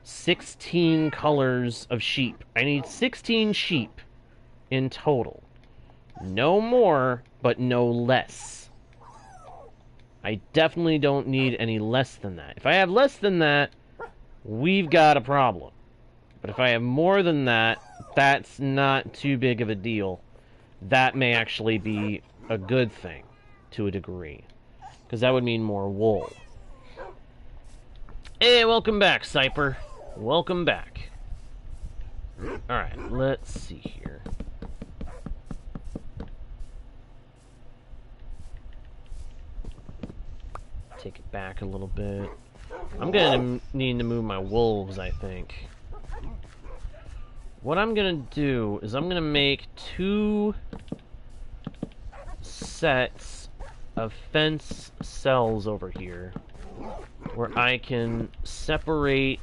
16 colors of sheep. I need 16 sheep in total. No more, but no less. I definitely don't need any less than that. If I have less than that, we've got a problem. But if I have more than that, that's not too big of a deal. That may actually be a good thing, to a degree. Because that would mean more wool. Hey, welcome back, Cyper. Welcome back. Alright, let's see here. Take it back a little bit. I'm gonna need to move my wolves, I think. What I'm gonna do is I'm gonna make 2 sets of fence cells over here where I can separate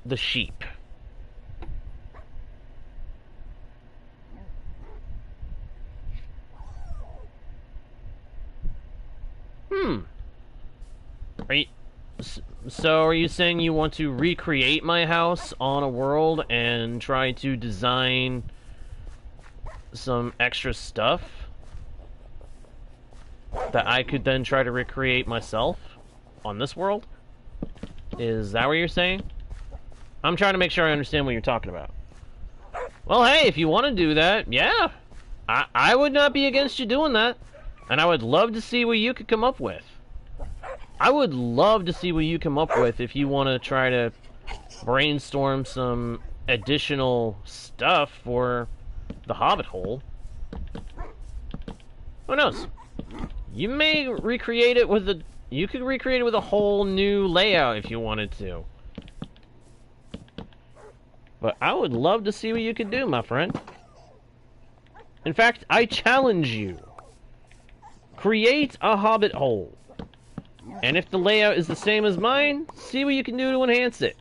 the sheep. So are you saying you want to recreate my house on a world and try to design some extra stuff that I could then try to recreate myself on this world? Is that what you're saying? I'm trying to make sure I understand what you're talking about. Well, hey, if you want to do that, yeah. I would not be against you doing that. And I would love to see what you could come up with. I would love to see what you come up with if you want to try to brainstorm some additional stuff for the Hobbit hole. Who knows? You may recreate it with you could recreate it with a whole new layout if you wanted to. But I would love to see what you could do, my friend. In fact, I challenge you. Create a Hobbit hole. And if the layout is the same as mine, see what you can do to enhance it.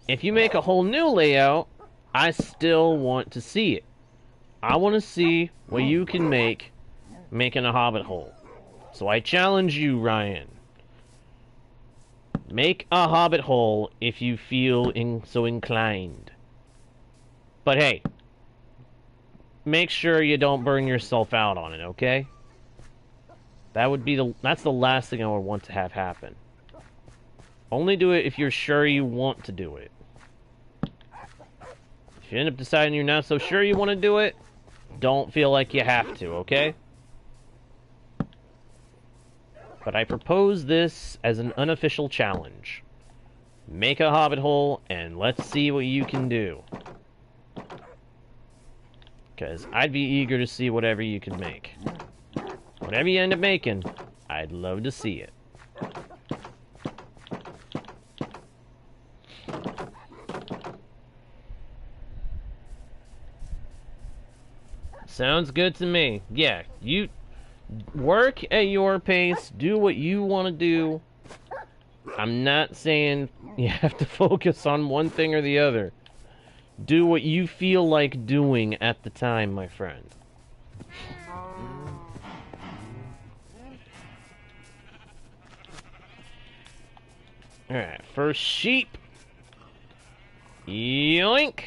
If you make a whole new layout, I still want to see it. I want to see what you can make making a Hobbit hole. So I challenge you, Ryan. Make a Hobbit hole if you feel so inclined. But hey, make sure you don't burn yourself out on it, okay? That's the last thing I would want to have happen. Only do it if you're sure you want to do it. If you end up deciding you're not so sure you want to do it, don't feel like you have to, okay? But I propose this as an unofficial challenge. Make a Hobbit hole, and let's see what you can do. Because I'd be eager to see whatever you can make. Whatever you end up making, I'd love to see it. Sounds good to me. Yeah, you work at your pace, do what you want to do. I'm not saying you have to focus on one thing or the other. Do what you feel like doing at the time, my friend. Alright, first sheep. Yoink!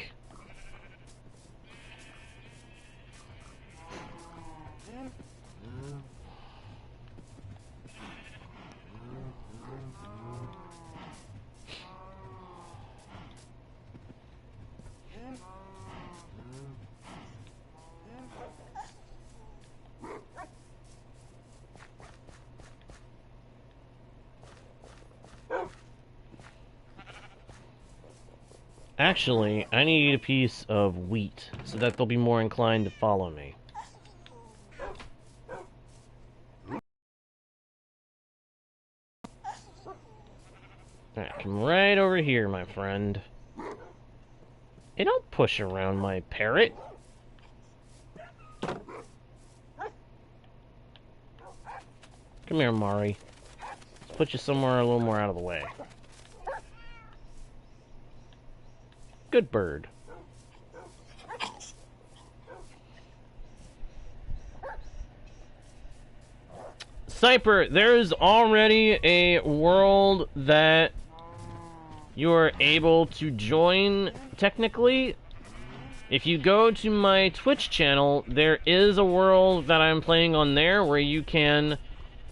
Actually, I need a piece of wheat so that they'll be more inclined to follow me. Alright, come right over here, my friend. Hey, don't push around my parrot. Come here, Mari. Let's put you somewhere a little more out of the way. Good bird. Cyper, there is already a world that you are able to join, technically. If you go to my Twitch channel, there is a world that I'm playing on there where you can,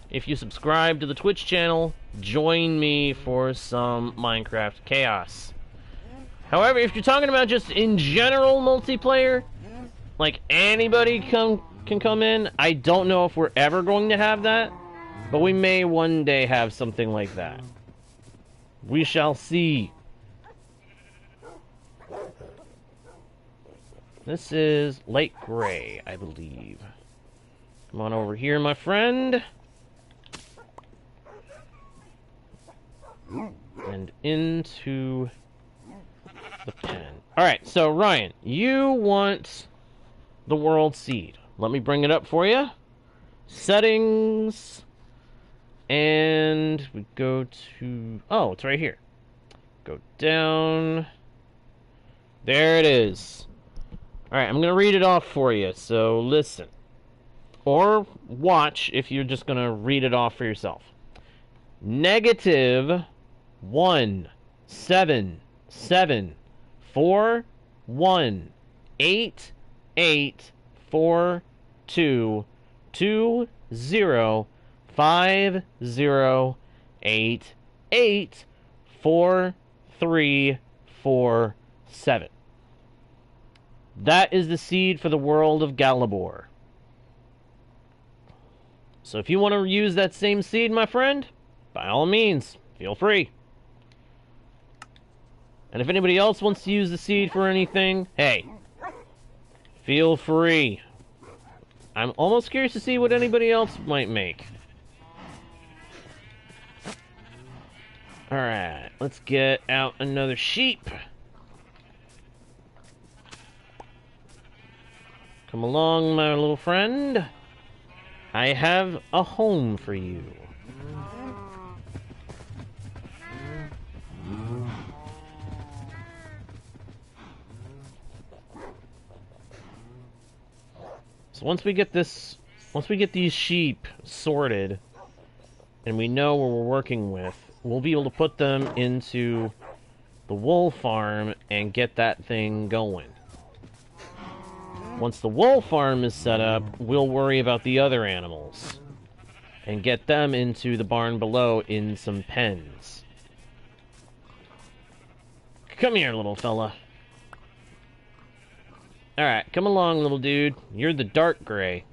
if you subscribe to the Twitch channel, join me for some Minecraft chaos. However, if you're talking about just in general multiplayer, like anybody can come in, I don't know if we're ever going to have that, but we may one day have something like that. We shall see. This is light gray, I believe. Come on over here, my friend. And into the pen. Alright, so Ryan, you want the world seed. Let me bring it up for you. Settings. And we go to... oh, it's right here. Go down. There it is. Alright, I'm going to read it off for you, so listen. Or watch if you're just going to read it off for yourself. -1714188442050884347. That is the seed for the world of Galabor. So if you want to use that same seed, my friend, by all means, feel free. And if anybody else wants to use the seed for anything, hey, feel free. I'm almost curious to see what anybody else might make. Alright, let's get out another sheep. Come along, my little friend. I have a home for you. So once we get these sheep sorted, and we know what we're working with, we'll be able to put them into the wool farm and get that thing going. Once the wool farm is set up, we'll worry about the other animals and get them into the barn below in some pens. Come here, little fella. Alright, come along, little dude. You're the dark gray.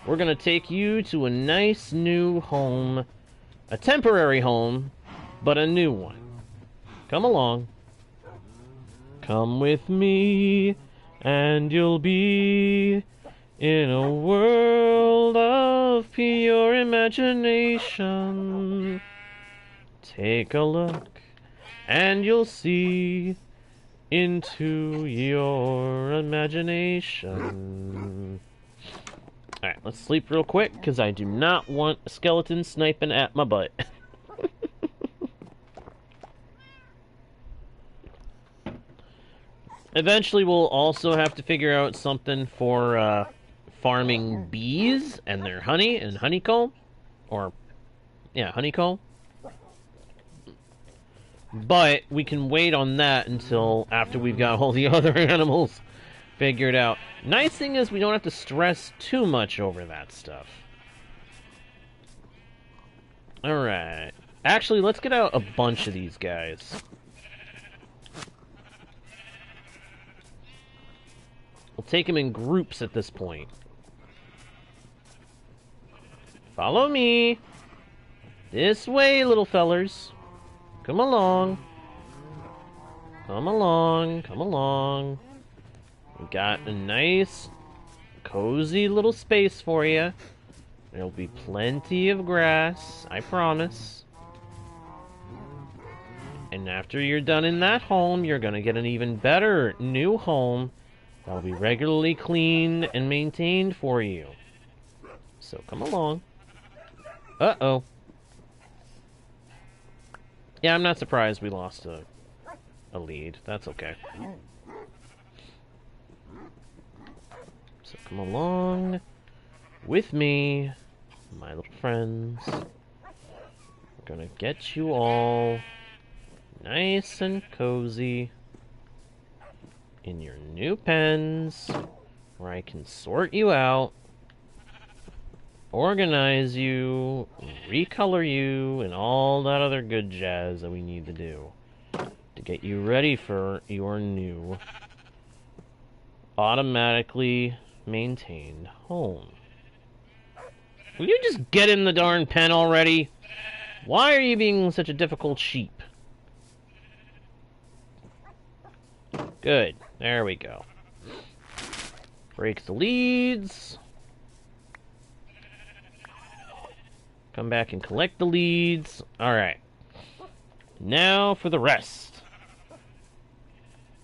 We're gonna take you to a nice new home. A temporary home, but a new one. Come along. Come with me, and you'll be in a world of pure imagination. Take a look, and you'll see into your imagination. Alright, let's sleep real quick, because I do not want a skeleton sniping at my butt. Eventually, we'll also have to figure out something for farming bees and their honey and honeycomb. Or, yeah, honeycomb. But we can wait on that until after we've got all the other animals figured out. Nice thing is we don't have to stress too much over that stuff. Alright. Actually, let's get out a bunch of these guys. We'll take them in groups at this point. Follow me. This way, little fellers. Come along. Come along. Come along. We got a nice, cozy little space for you. There'll be plenty of grass, I promise. And after you're done in that home, you're gonna get an even better new home that'll be regularly cleaned and maintained for you. So come along. Uh-oh. Yeah, I'm not surprised we lost a lead. That's okay. So come along with me, my little friends. We're gonna get you all nice and cozy in your new pens, where I can sort you out, organize you, recolor you, and all that other good jazz that we need to do to get you ready for your new automatically maintained home. Will you just get in the darn pen already? Why are you being such a difficult sheep? Good. There we go. Break the leads. Come back and collect the leads. Alright. Now for the rest.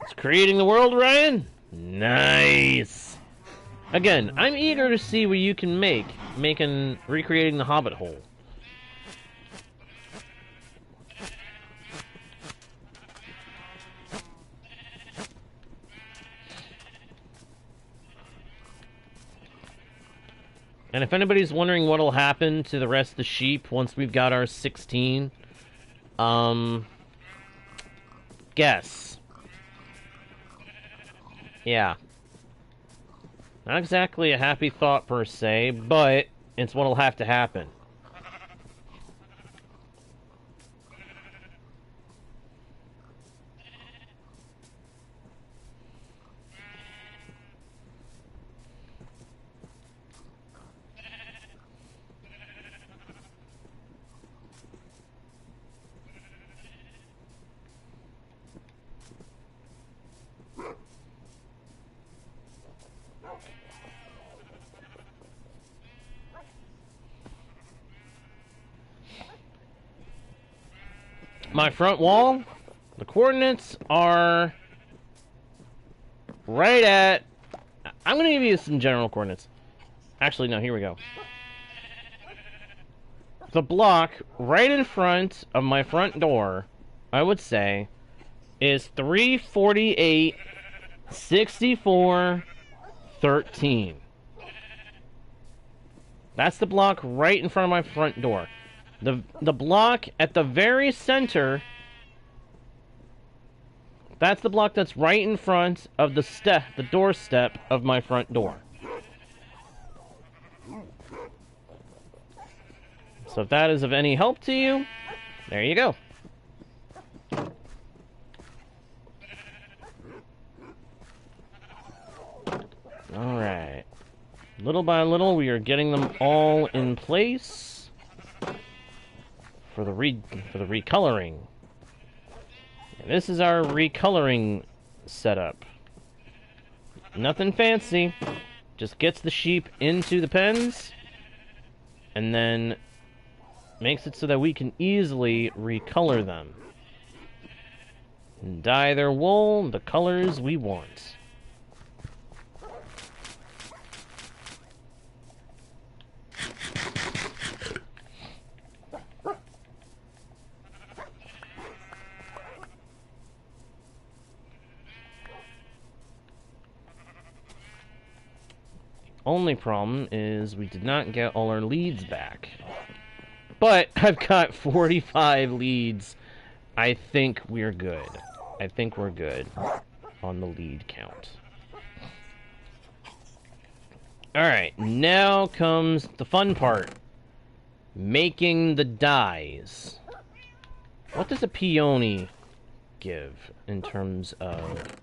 It's creating the world, Ryan? Nice! Again, I'm eager to see what you can recreating the Hobbit hole. And if anybody's wondering what'll happen to the rest of the sheep once we've got our 16, guess. Yeah. Not exactly a happy thought per se, but it's what'll have to happen. My front wall, the coordinates are right at... I'm going to give you some general coordinates. Actually, no, here we go. The block right in front of my front door, I would say, is 348, 64, 13. That's the block right in front of my front door. The block at the very center, that's the block that's right in front of the doorstep of my front door. So if that is of any help to you, there you go. Alright. Little by little, we are getting them all in place for the recoloring. And this is our recoloring setup. Nothing fancy. Just gets the sheep into the pens, and then makes it so that we can easily recolor them. And dye their wool the colors we want. Only problem is we did not get all our leads back. But I've got 45 leads. I think we're good. I think we're good on the lead count. Alright, now comes the fun part. Making the dyes. What does a peony give in terms of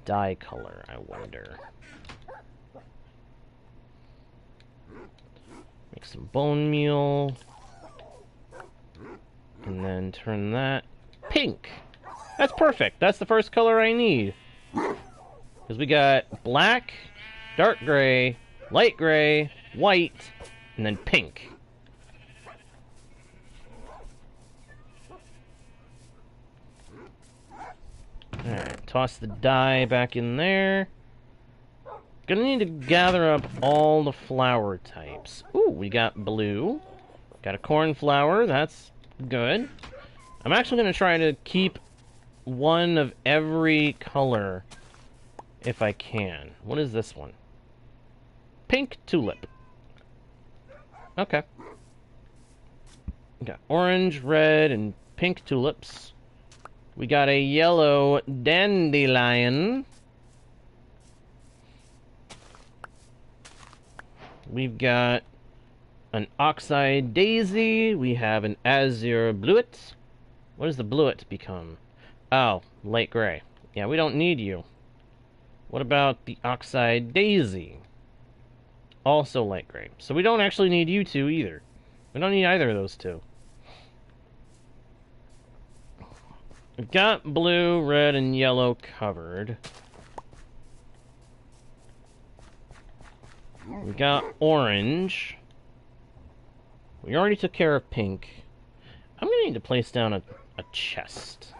dye color, I wonder? Make some bone meal. And then turn that pink. That's perfect. That's the first color I need. Because we got black, dark gray, light gray, white, and then pink. Alright, toss the dye back in there. Gonna need to gather up all the flower types. Ooh, we got blue. Got a cornflower, that's good. I'm actually gonna try to keep one of every color if I can. What is this one? Pink tulip. Okay. We got orange, red, and pink tulips. We got a yellow dandelion. We've got an oxide daisy. We have an azure bluet. What does the bluet become? Oh, light gray. Yeah, we don't need you. What about the oxide daisy? Also light gray. So we don't actually need you two either. We don't need either of those two. We've got blue, red, and yellow covered. We got orange. We already took care of pink. I'm gonna need to place down a chest.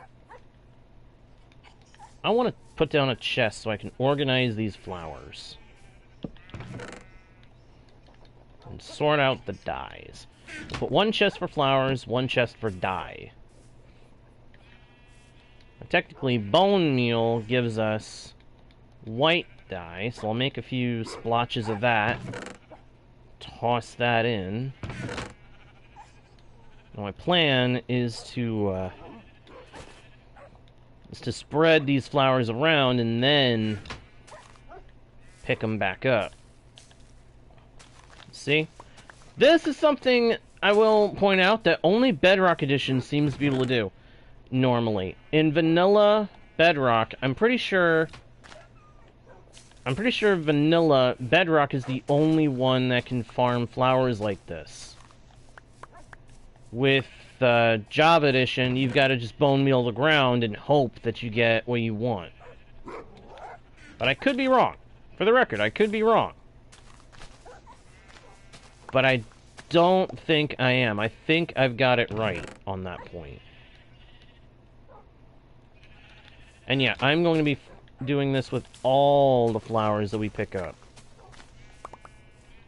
I want to put down a chest so I can organize these flowers. And sort out the dyes. Put one chest for flowers, one chest for dye. Technically, bone meal gives us white dye, so I'll make a few splotches of that. Toss that in. Now my plan is to spread these flowers around and then pick them back up. See? This is something I will point out that only Bedrock Edition seems to be able to do normally. In vanilla Bedrock, I'm pretty sure vanilla Bedrock is the only one that can farm flowers like this. With Java Edition, you've got to just bone meal the ground and hope that you get what you want. But I could be wrong. For the record, I could be wrong. But I don't think I am. I think I've got it right on that point. And yeah, I'm going to be doing this with all the flowers that we pick up.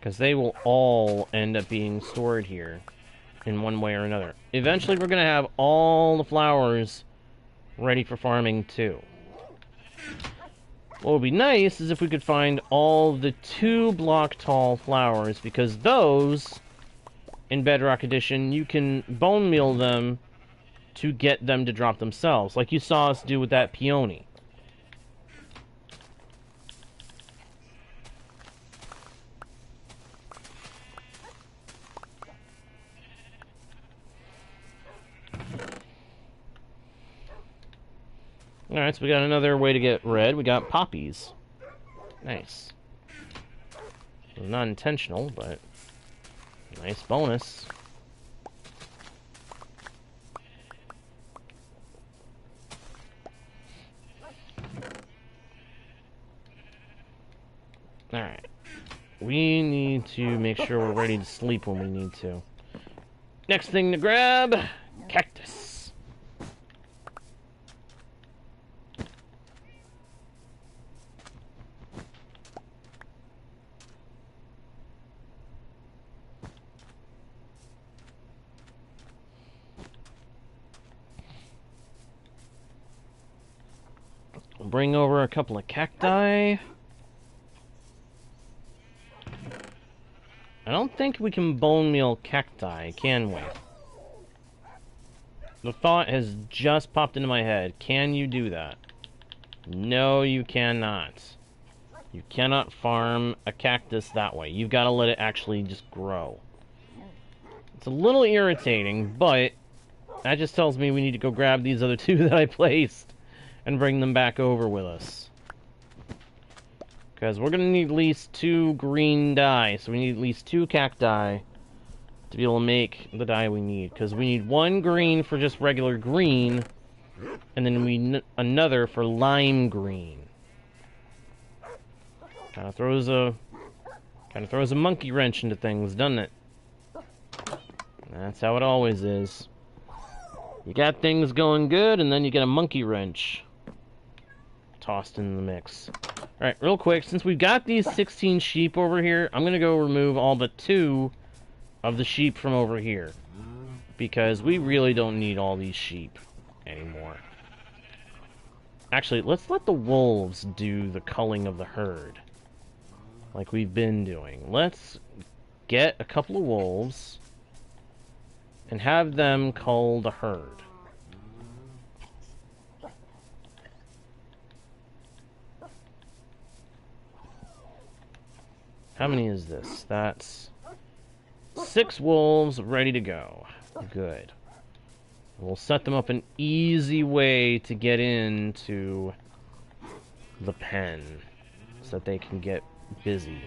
Because they will all end up being stored here in one way or another. Eventually, we're going to have all the flowers ready for farming, too. What would be nice is if we could find all the 2-block-tall flowers, because those, in Bedrock Edition, you can bone meal them to get them to drop themselves, like you saw us do with that peony. Alright, so we got another way to get red. We got poppies. Nice. Not intentional, but nice bonus. Alright. We need to make sure we're ready to sleep when we need to. Next thing to grab, cactus. Bring over a couple of cacti. I don't think we can bone meal cacti, can we? The thought has just popped into my head. Can you do that? No, you cannot. You cannot farm a cactus that way. You've got to let it actually just grow. It's a little irritating, but that just tells me we need to go grab these other two that I placed and bring them back over with us. Because we're going to need at least 2 green dye, so we need at least 2 cacti to be able to make the dye we need. Because we need 1 green for just regular green, and then we need another for lime green. Kind of throws a monkey wrench into things, doesn't it? That's how it always is. You got things going good, and then you get a monkey wrench tossed in the mix. Alright, real quick, since we've got these 16 sheep over here, I'm going to go remove all but 2 of the sheep from over here. Because we really don't need all these sheep anymore. Actually, let's let the wolves do the culling of the herd. Like we've been doing. Let's get a couple of wolves and have them cull the herd. How many is this? That's 6 wolves ready to go. Good. We'll set them up an easy way to get into the pen so that they can get busy.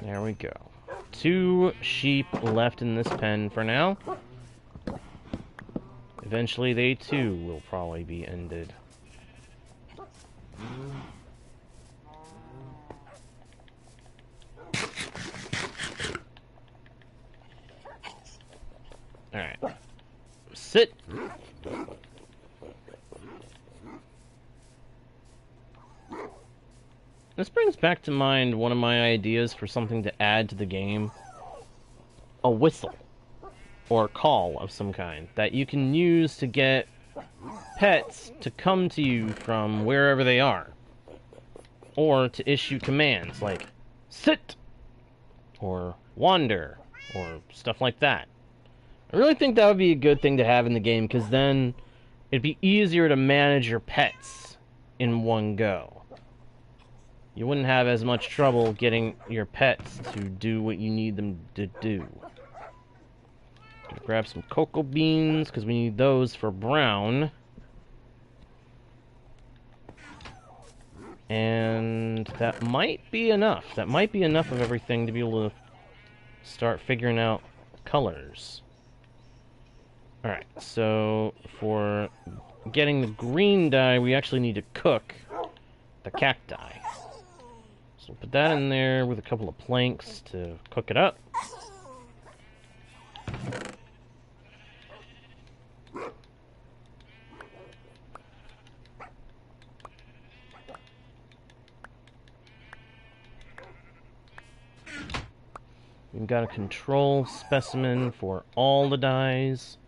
There we go. 2 sheep left in this pen for now. Eventually they too will probably be ended. Alright. Sit! This brings back to mind one of my ideas for something to add to the game. A whistle. Or call of some kind. That you can use to get pets to come to you from wherever they are. Or to issue commands like, sit, or wander, or stuff like that. I really think that would be a good thing to have in the game, because then it'd be easier to manage your pets in one go. You wouldn't have as much trouble getting your pets to do what you need them to do. Gonna grab some cocoa beans, because we need those for brown. And that might be enough. That might be enough of everything to be able to start figuring out colors. Alright, so for getting the green dye, we actually need to cook the cacti. So we'll put that in there with a couple of planks to cook it up. We've got a control specimen for all the dyes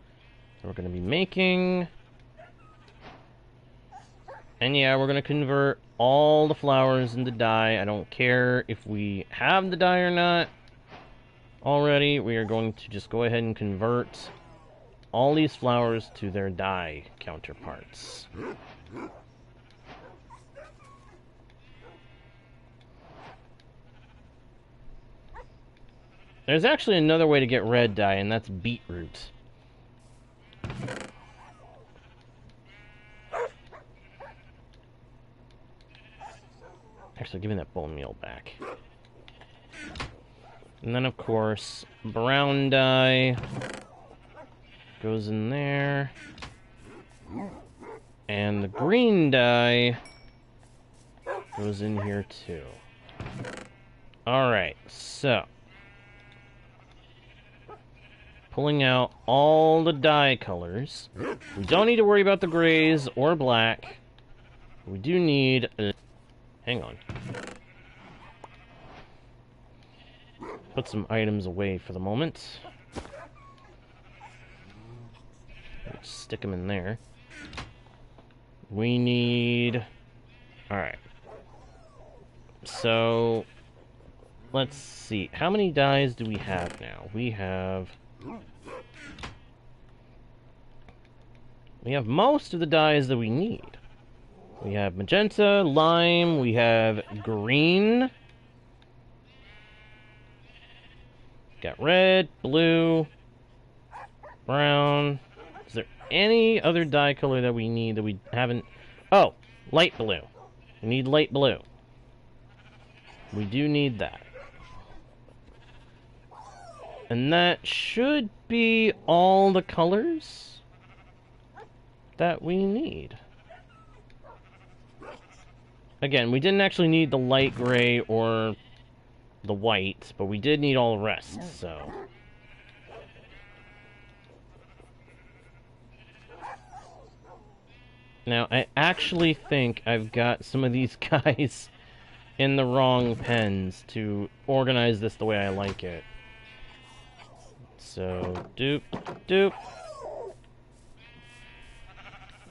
that we're going to be making. And yeah, we're going to convert all the flowers into dye. I don't care if we have the dye or not already. We are going to just go ahead and convert all these flowers to their dye counterparts. There's actually another way to get red dye, and that's beetroot. Actually, give me that bone meal back. And then, of course, brown dye goes in there. And the green dye goes in here, too. Alright, so pulling out all the dye colors. We don't need to worry about the grays or black. We do need... hang on. Put some items away for the moment. Let's stick them in there. We need... Alright. So... let's see. How many dyes do we have now? We have most of the dyes that we need. We have magenta, lime, we have green. Got red, blue, brown. Is there any other dye color that we need that we haven't? Oh, light blue. We need light blue. We do need that. And that should be all the colors that we need. Again, we didn't actually need the light gray or the white, but we did need all the rest, so... Now, I actually think I've got some of these guys in the wrong pens to organize this the way I like it. So, doop, doop.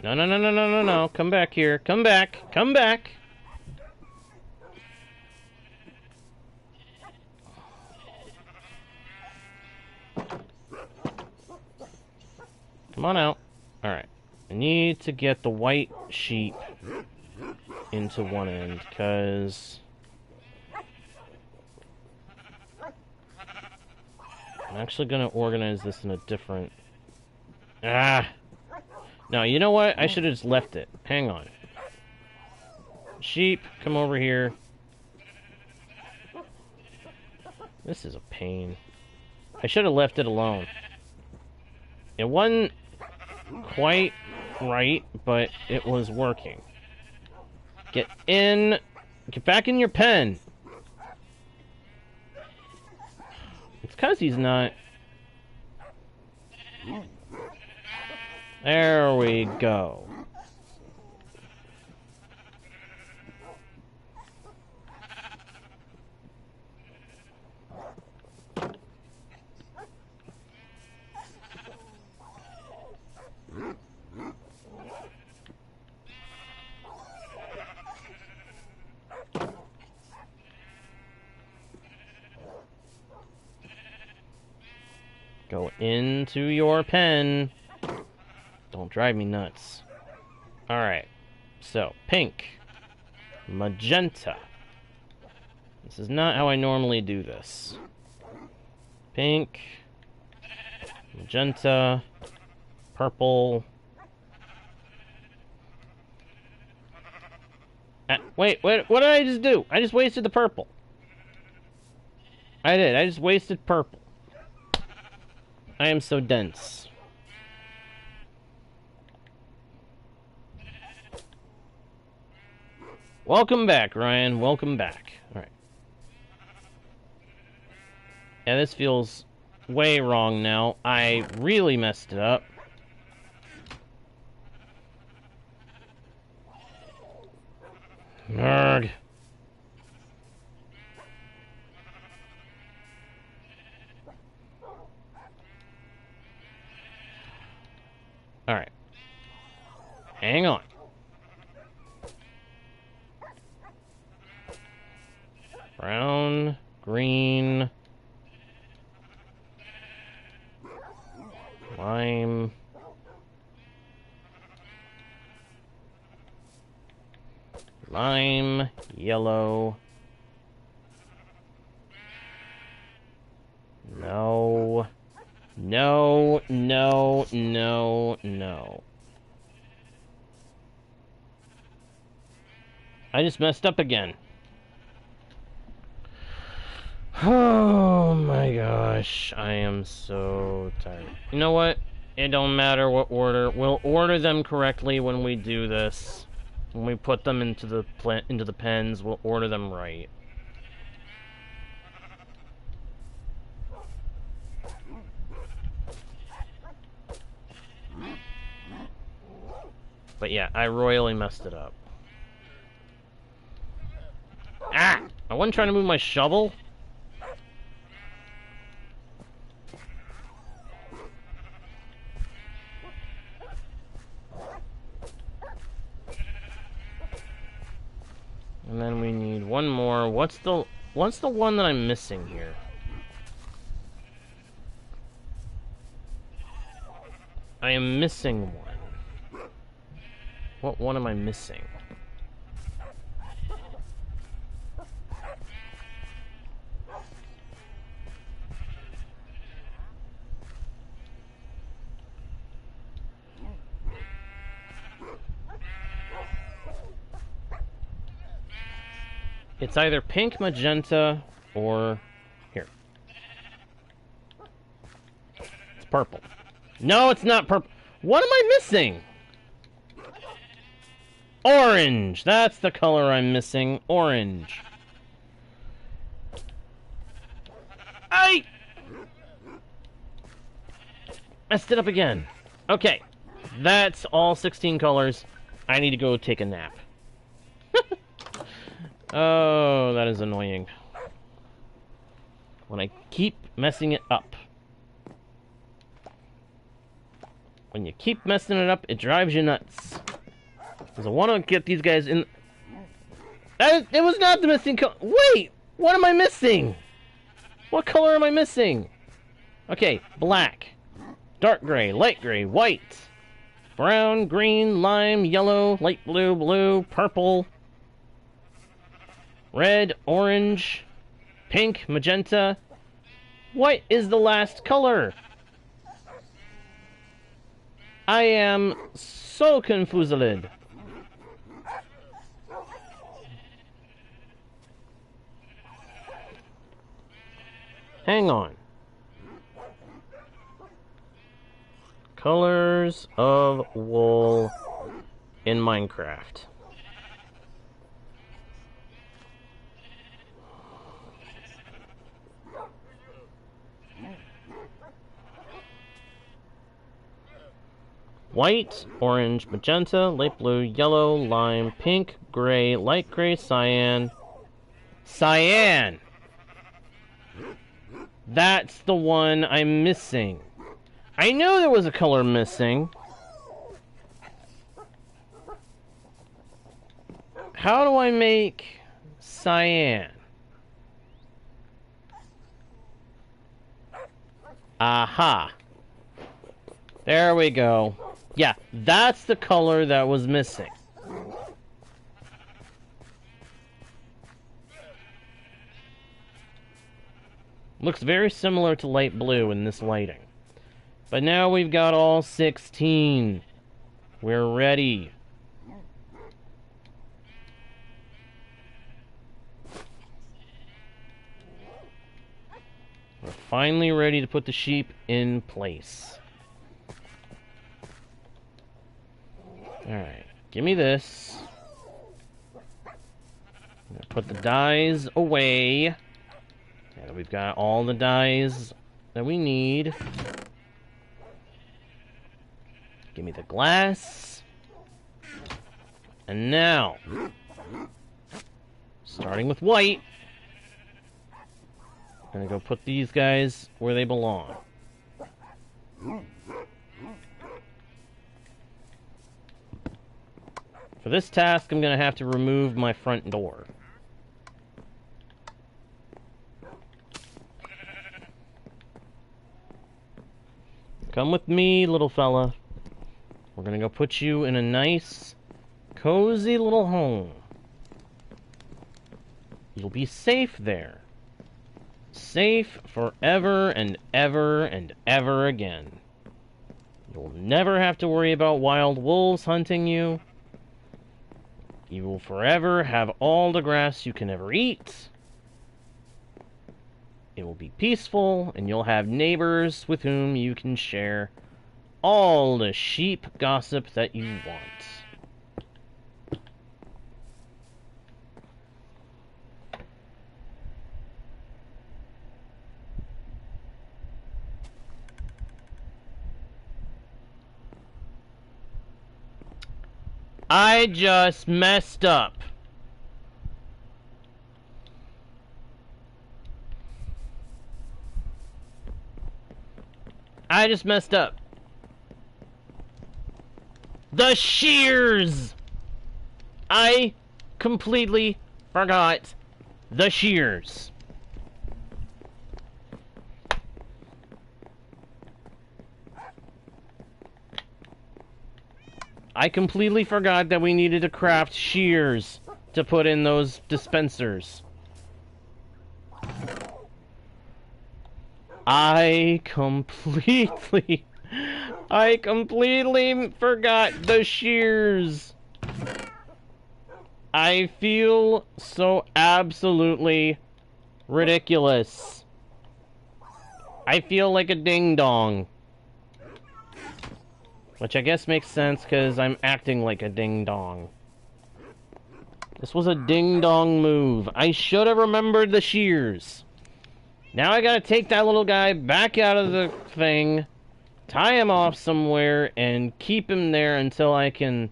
No, no, no, no, no, no, no. Come back here. Come back. Come back. Come on out. Alright. I need to get the white sheep into one end, because... I'm actually going to organize this in a different... Ah! No, you know what? I should have just left it. Hang on. Sheep, come over here. This is a pain. I should have left it alone. It wasn't quite right, but it was working. Get in. Get back in your pen. It's because he's not... There we go. Go into your pen. Don't drive me nuts. Alright. So, pink. Magenta. This is not how I normally do this. Pink. Magenta. Purple. Wait, what did I just do? I just wasted the purple. I did. I just wasted purple. I am so dense. Welcome back, Ryan. Welcome back. Alright. Yeah, this feels way wrong now. I really messed it up. Nerd. Alright. Hang on. Brown, green, lime, lime, yellow, no, no, no, no, no. I just messed up again. Oh my gosh, I am so tired. You know what? It don't matter what order. We'll order them correctly when we do this. When we put them into the pens, we'll order them right. But yeah, I royally messed it up. Ah! I wasn't trying to move my shovel. And then we need one more. What's the one that I'm missing here? I am missing one. What one am I missing? It's either pink, magenta, or... here. It's purple. No, it's not purple. What am I missing? Orange! That's the color I'm missing. Orange. I messed it up again. Okay. That's all 16 colors. I need to go take a nap. Oh, that is annoying. When I keep messing it up. When you keep messing it up, it drives you nuts. Because I want to get these guys in... It was not the missing color. Wait! What am I missing? What color am I missing? Okay, black. Dark gray, light gray, white. Brown, green, lime, yellow, light blue, blue, purple. Red, orange, pink, magenta. What is the last color? I am so confused. Hang on. Colors of wool in Minecraft. White, orange, magenta, light blue, yellow, lime, pink, gray, light gray, cyan. Cyan! That's the one I'm missing. I knew there was a color missing. How do I make cyan? Aha. There we go. Yeah, that's the color that was missing. Looks very similar to light blue in this lighting. But now we've got all 16. We're ready. We're finally ready to put the sheep in place. Alright, give me this. I'm gonna put the dyes away. And we've got all the dyes that we need. Give me the glass. And now, starting with white, I'm gonna go put these guys where they belong. For this task, I'm gonna have to remove my front door. Come with me, little fella. We're gonna go put you in a nice, cozy little home. You'll be safe there. Safe forever and ever and ever again. You'll never have to worry about wild wolves hunting you. You will forever have all the grass you can ever eat. It will be peaceful, and you'll have neighbors with whom you can share all the sheep gossip that you want. I just messed up. I just messed up. The shears! I completely forgot the shears. I completely forgot that we needed to craft shears to put in those dispensers. I completely forgot the shears. I feel so absolutely ridiculous. I feel like a ding-dong. Which I guess makes sense because I'm acting like a ding-dong. This was a ding-dong move. I should have remembered the shears. Now I gotta take that little guy back out of the thing, tie him off somewhere, and keep him there until I can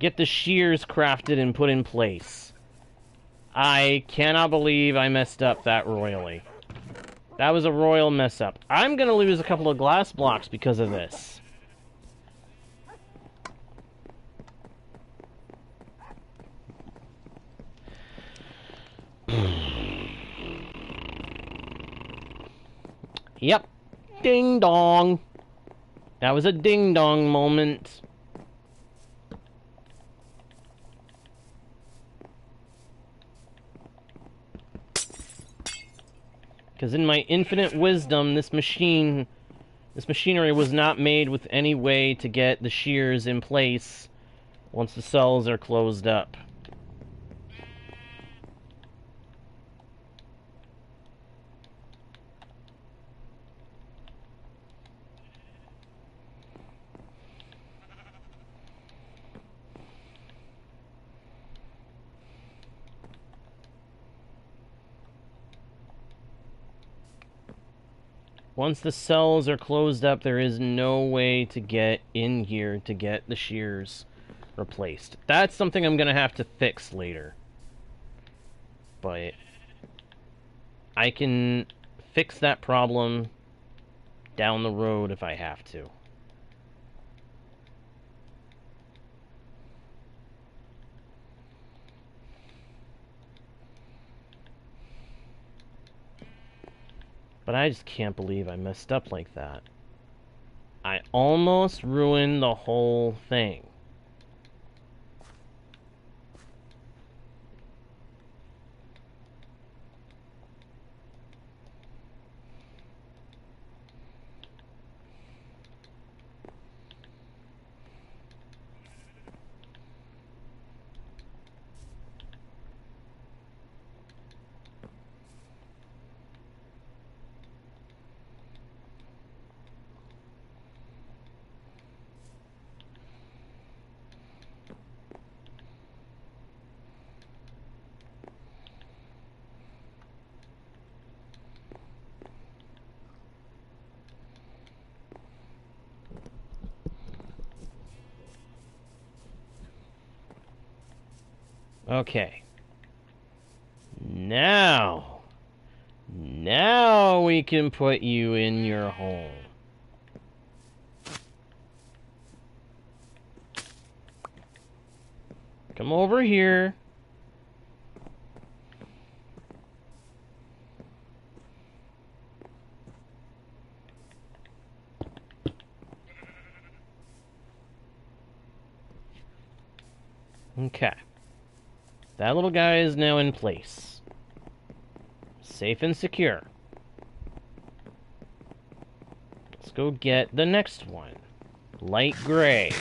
get the shears crafted and put in place. I cannot believe I messed up that royally. That was a royal mess up. I'm gonna lose a couple of glass blocks because of this. Yep. Ding dong. That was a ding dong moment. Because in my infinite wisdom, this machinery was not made with any way to get the shears in place once the cells are closed up. Once the cells are closed up, there is no way to get in here to get the shears replaced. That's something I'm going to have to fix later. But I can fix that problem down the road if I have to. But I just can't believe I messed up like that. I almost ruined the whole thing. Okay. Now we can put you in your home. Come over here. Okay. That little guy is now in place. Safe and secure. Let's go get the next one. Light gray.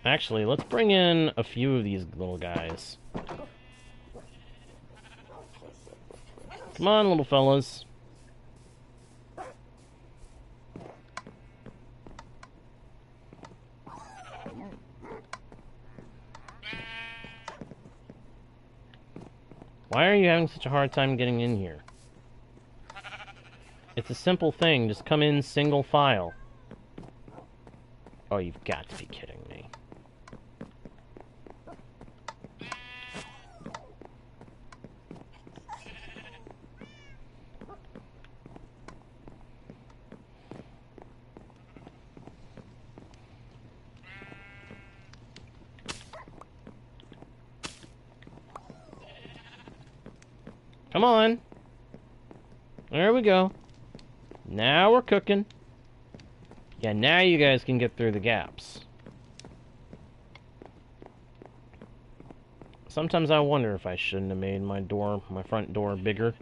Actually, let's bring in a few of these little guys. Come on, little fellas. Why are you having such a hard time getting in here? It's a simple thing. Just come in single file. Oh, you've got to be kidding me. Come on. There we go. Now we're cooking. Yeah, now you guys can get through the gaps. Sometimes I wonder if I shouldn't have made my front door bigger.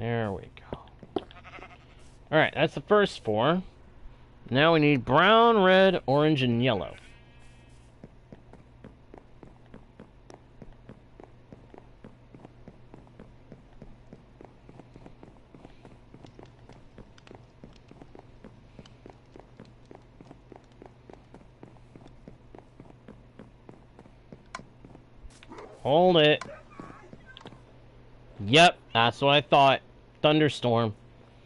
There we go. Alright, that's the first four. Now we need brown, red, orange, and yellow. Hold it. Yep, that's what I thought. Thunderstorm.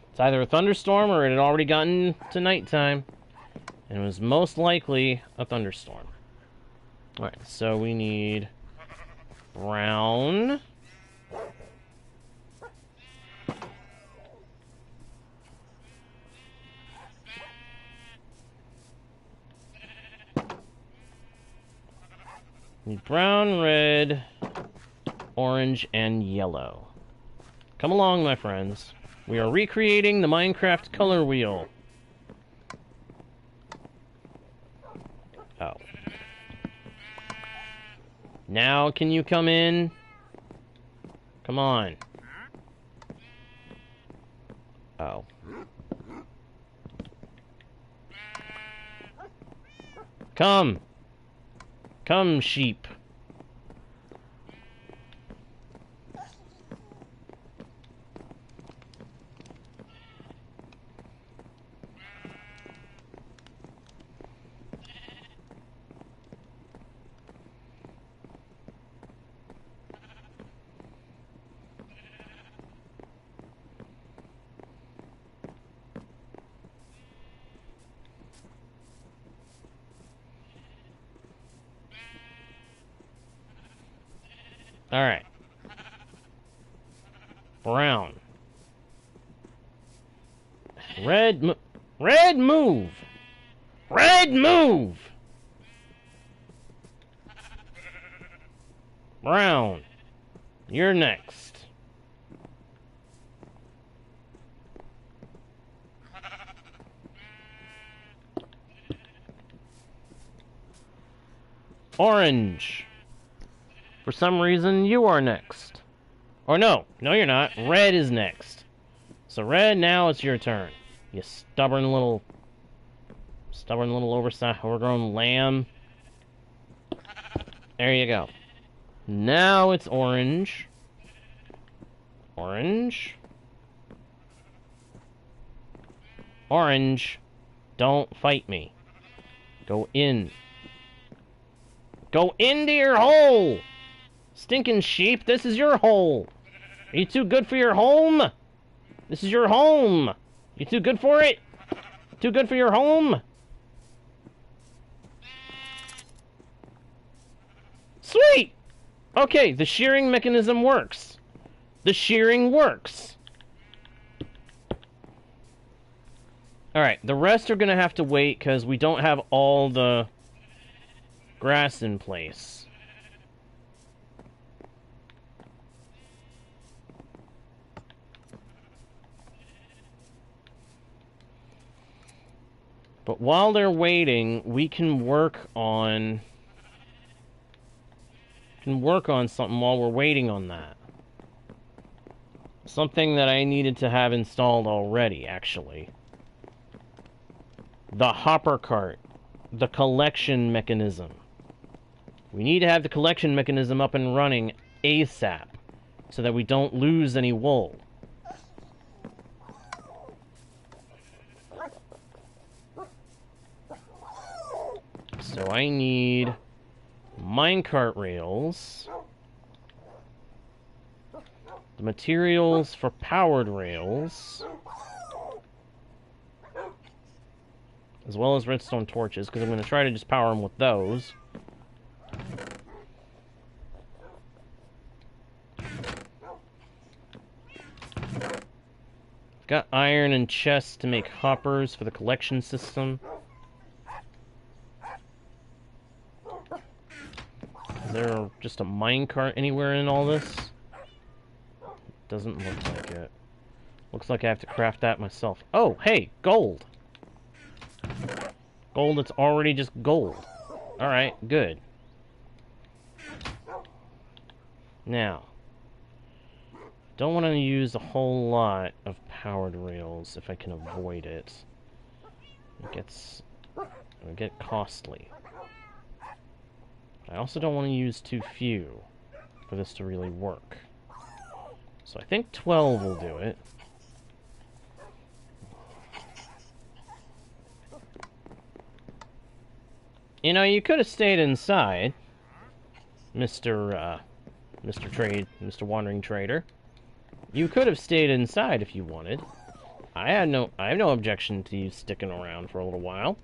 It's either a thunderstorm or it had already gotten to nighttime. And it was most likely a thunderstorm. Alright, so we need brown. Need brown, red, orange, and yellow. Come along, my friends. We are recreating the Minecraft color wheel. Oh. Now can you come in? Come on. Oh. Come! Come, sheep. Alright. Brown. Red, red, move! Red, move! Brown. You're next. Orange. For some reason, you are next. Or no, you're not. Red is next. So red, now it's your turn. You stubborn little oversized, overgrown lamb. There you go. Now it's orange. Orange. Orange. Don't fight me. Go in. Go into your hole! Stinking sheep, this is your hole! Are you too good for your home? This is your home! You too good for it? Too good for your home? Sweet! Okay, the shearing mechanism works. The shearing works. Alright, the rest are gonna have to wait because we don't have all the grass in place. But while they're waiting, we can work on something while we're waiting on that. Something that I needed to have installed already, actually. The hopper cart. The collection mechanism. We need to have the collection mechanism up and running ASAP, so that we don't lose any wool. So I need minecart rails, the materials for powered rails, as well as redstone torches, because I'm going to try to just power them with those. I've got iron and chests to make hoppers for the collection system. Is there just a minecart anywhere in all this? Doesn't look like it. Looks like I have to craft that myself. Oh, hey, gold! Gold that's already just gold. Alright, good. Now, don't want to use a whole lot of powered rails if I can avoid it. It'll get costly. I also don't want to use too few for this to really work. So I think 12 will do it. You know, you could have stayed inside, Mr. Wandering Trader. You could have stayed inside if you wanted. I have no objection to you sticking around for a little while.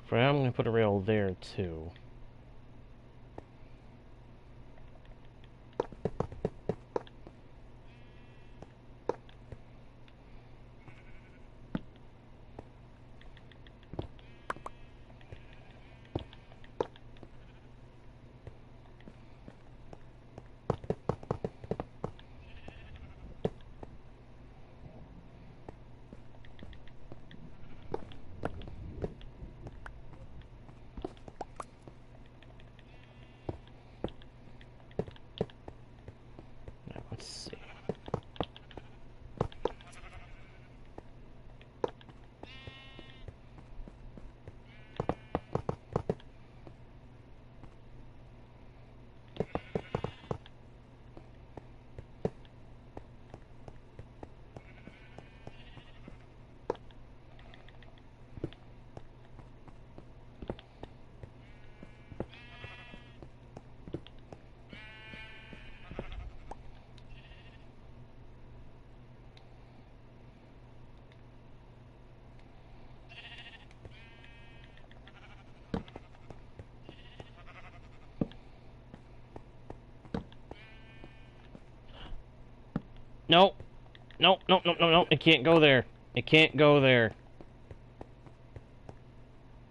For now, I'm going to put a rail there, too. No. No, no, no, no, no. It can't go there. It can't go there.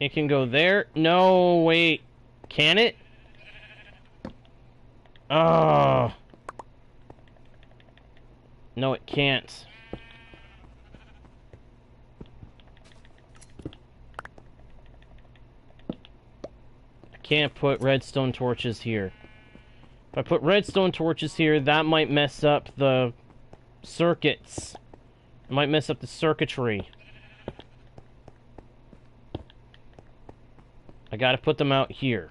It can go there. No, wait. Can it? Oh. No, it can't. I can't put redstone torches here. If I put redstone torches here, that might mess up the circuits. It might mess up the circuitry. I gotta put them out here.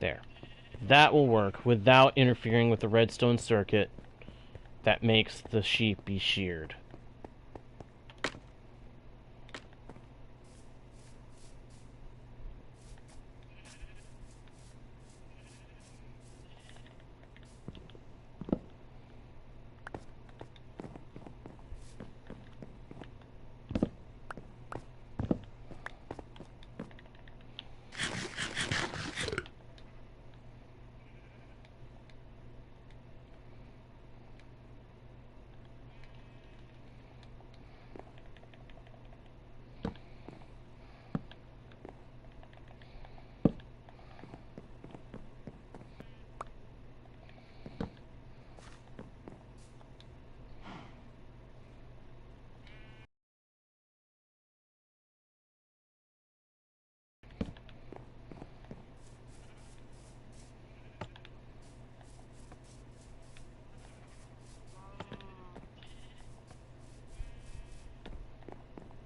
There. That will work without interfering with the redstone circuit that makes the sheep be sheared.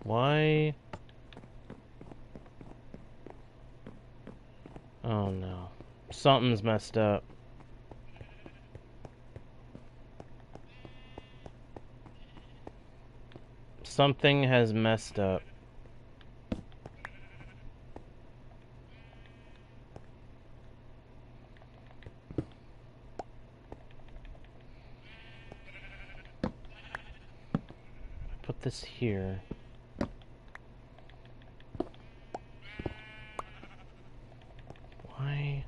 Why? Oh no. Something's messed up. Something has messed up. Put this here. Why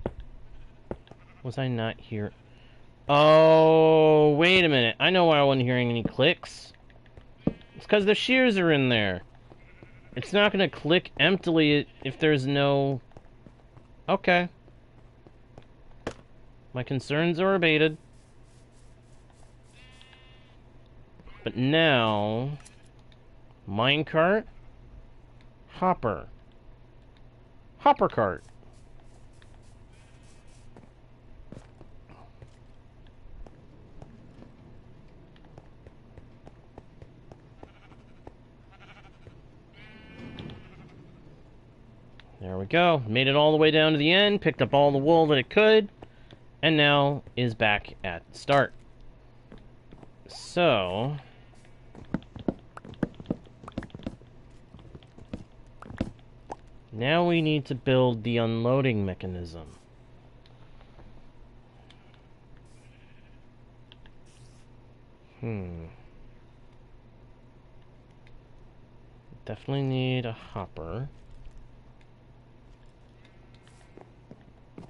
was I not here? Oh, wait a minute. I know why I wasn't hearing any clicks. It's because the shears are in there. It's not going to click emptily if there's no... Okay. My concerns are abated. But now... Minecart? Hopper. Hopper cart. There we go. Made it all the way down to the end, picked up all the wool that it could, and now is back at the start. So... now we need to build the unloading mechanism. Definitely need a hopper.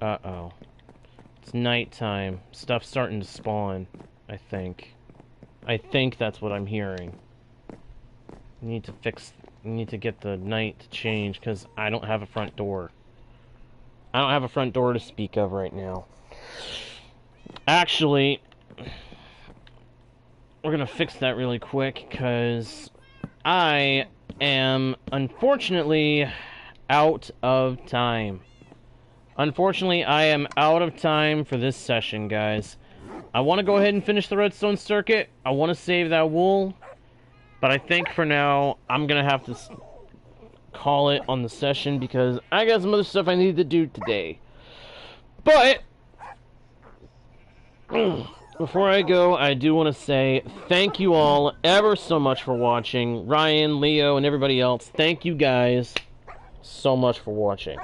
Uh-oh. It's nighttime. Stuff's starting to spawn, I think. I think that's what I'm hearing. Need to fix need to get the night to change because I don't have a front door. I don't have a front door to speak of right now. Actually, we're gonna fix that really quick because I am unfortunately out of time. Unfortunately, I am out of time for this session, guys. I want to go ahead and finish the redstone circuit. I want to save that wool. But I think for now, I'm going to have to call it on the session because I got some other stuff I need to do today. But before I go, I do want to say thank you all ever so much for watching. Ryan, Leo, and everybody else, thank you guys so much for watching.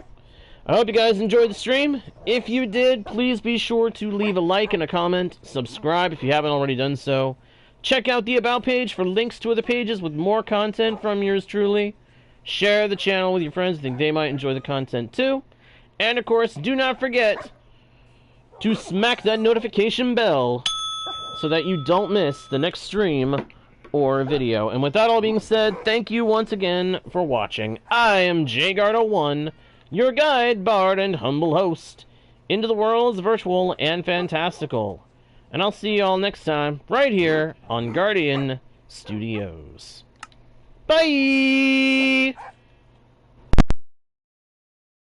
I hope you guys enjoyed the stream. If you did, please be sure to leave a like and a comment. Subscribe if you haven't already done so. Check out the About page for links to other pages with more content from yours truly. Share the channel with your friends who think they might enjoy the content too. And of course, do not forget to smack that notification bell so that you don't miss the next stream or video. And with that all being said, thank you once again for watching. I am JGuard01, your guide, bard, and humble host into the worlds virtual and fantastical. And I'll see you all next time, right here on Guardian Studios. Bye!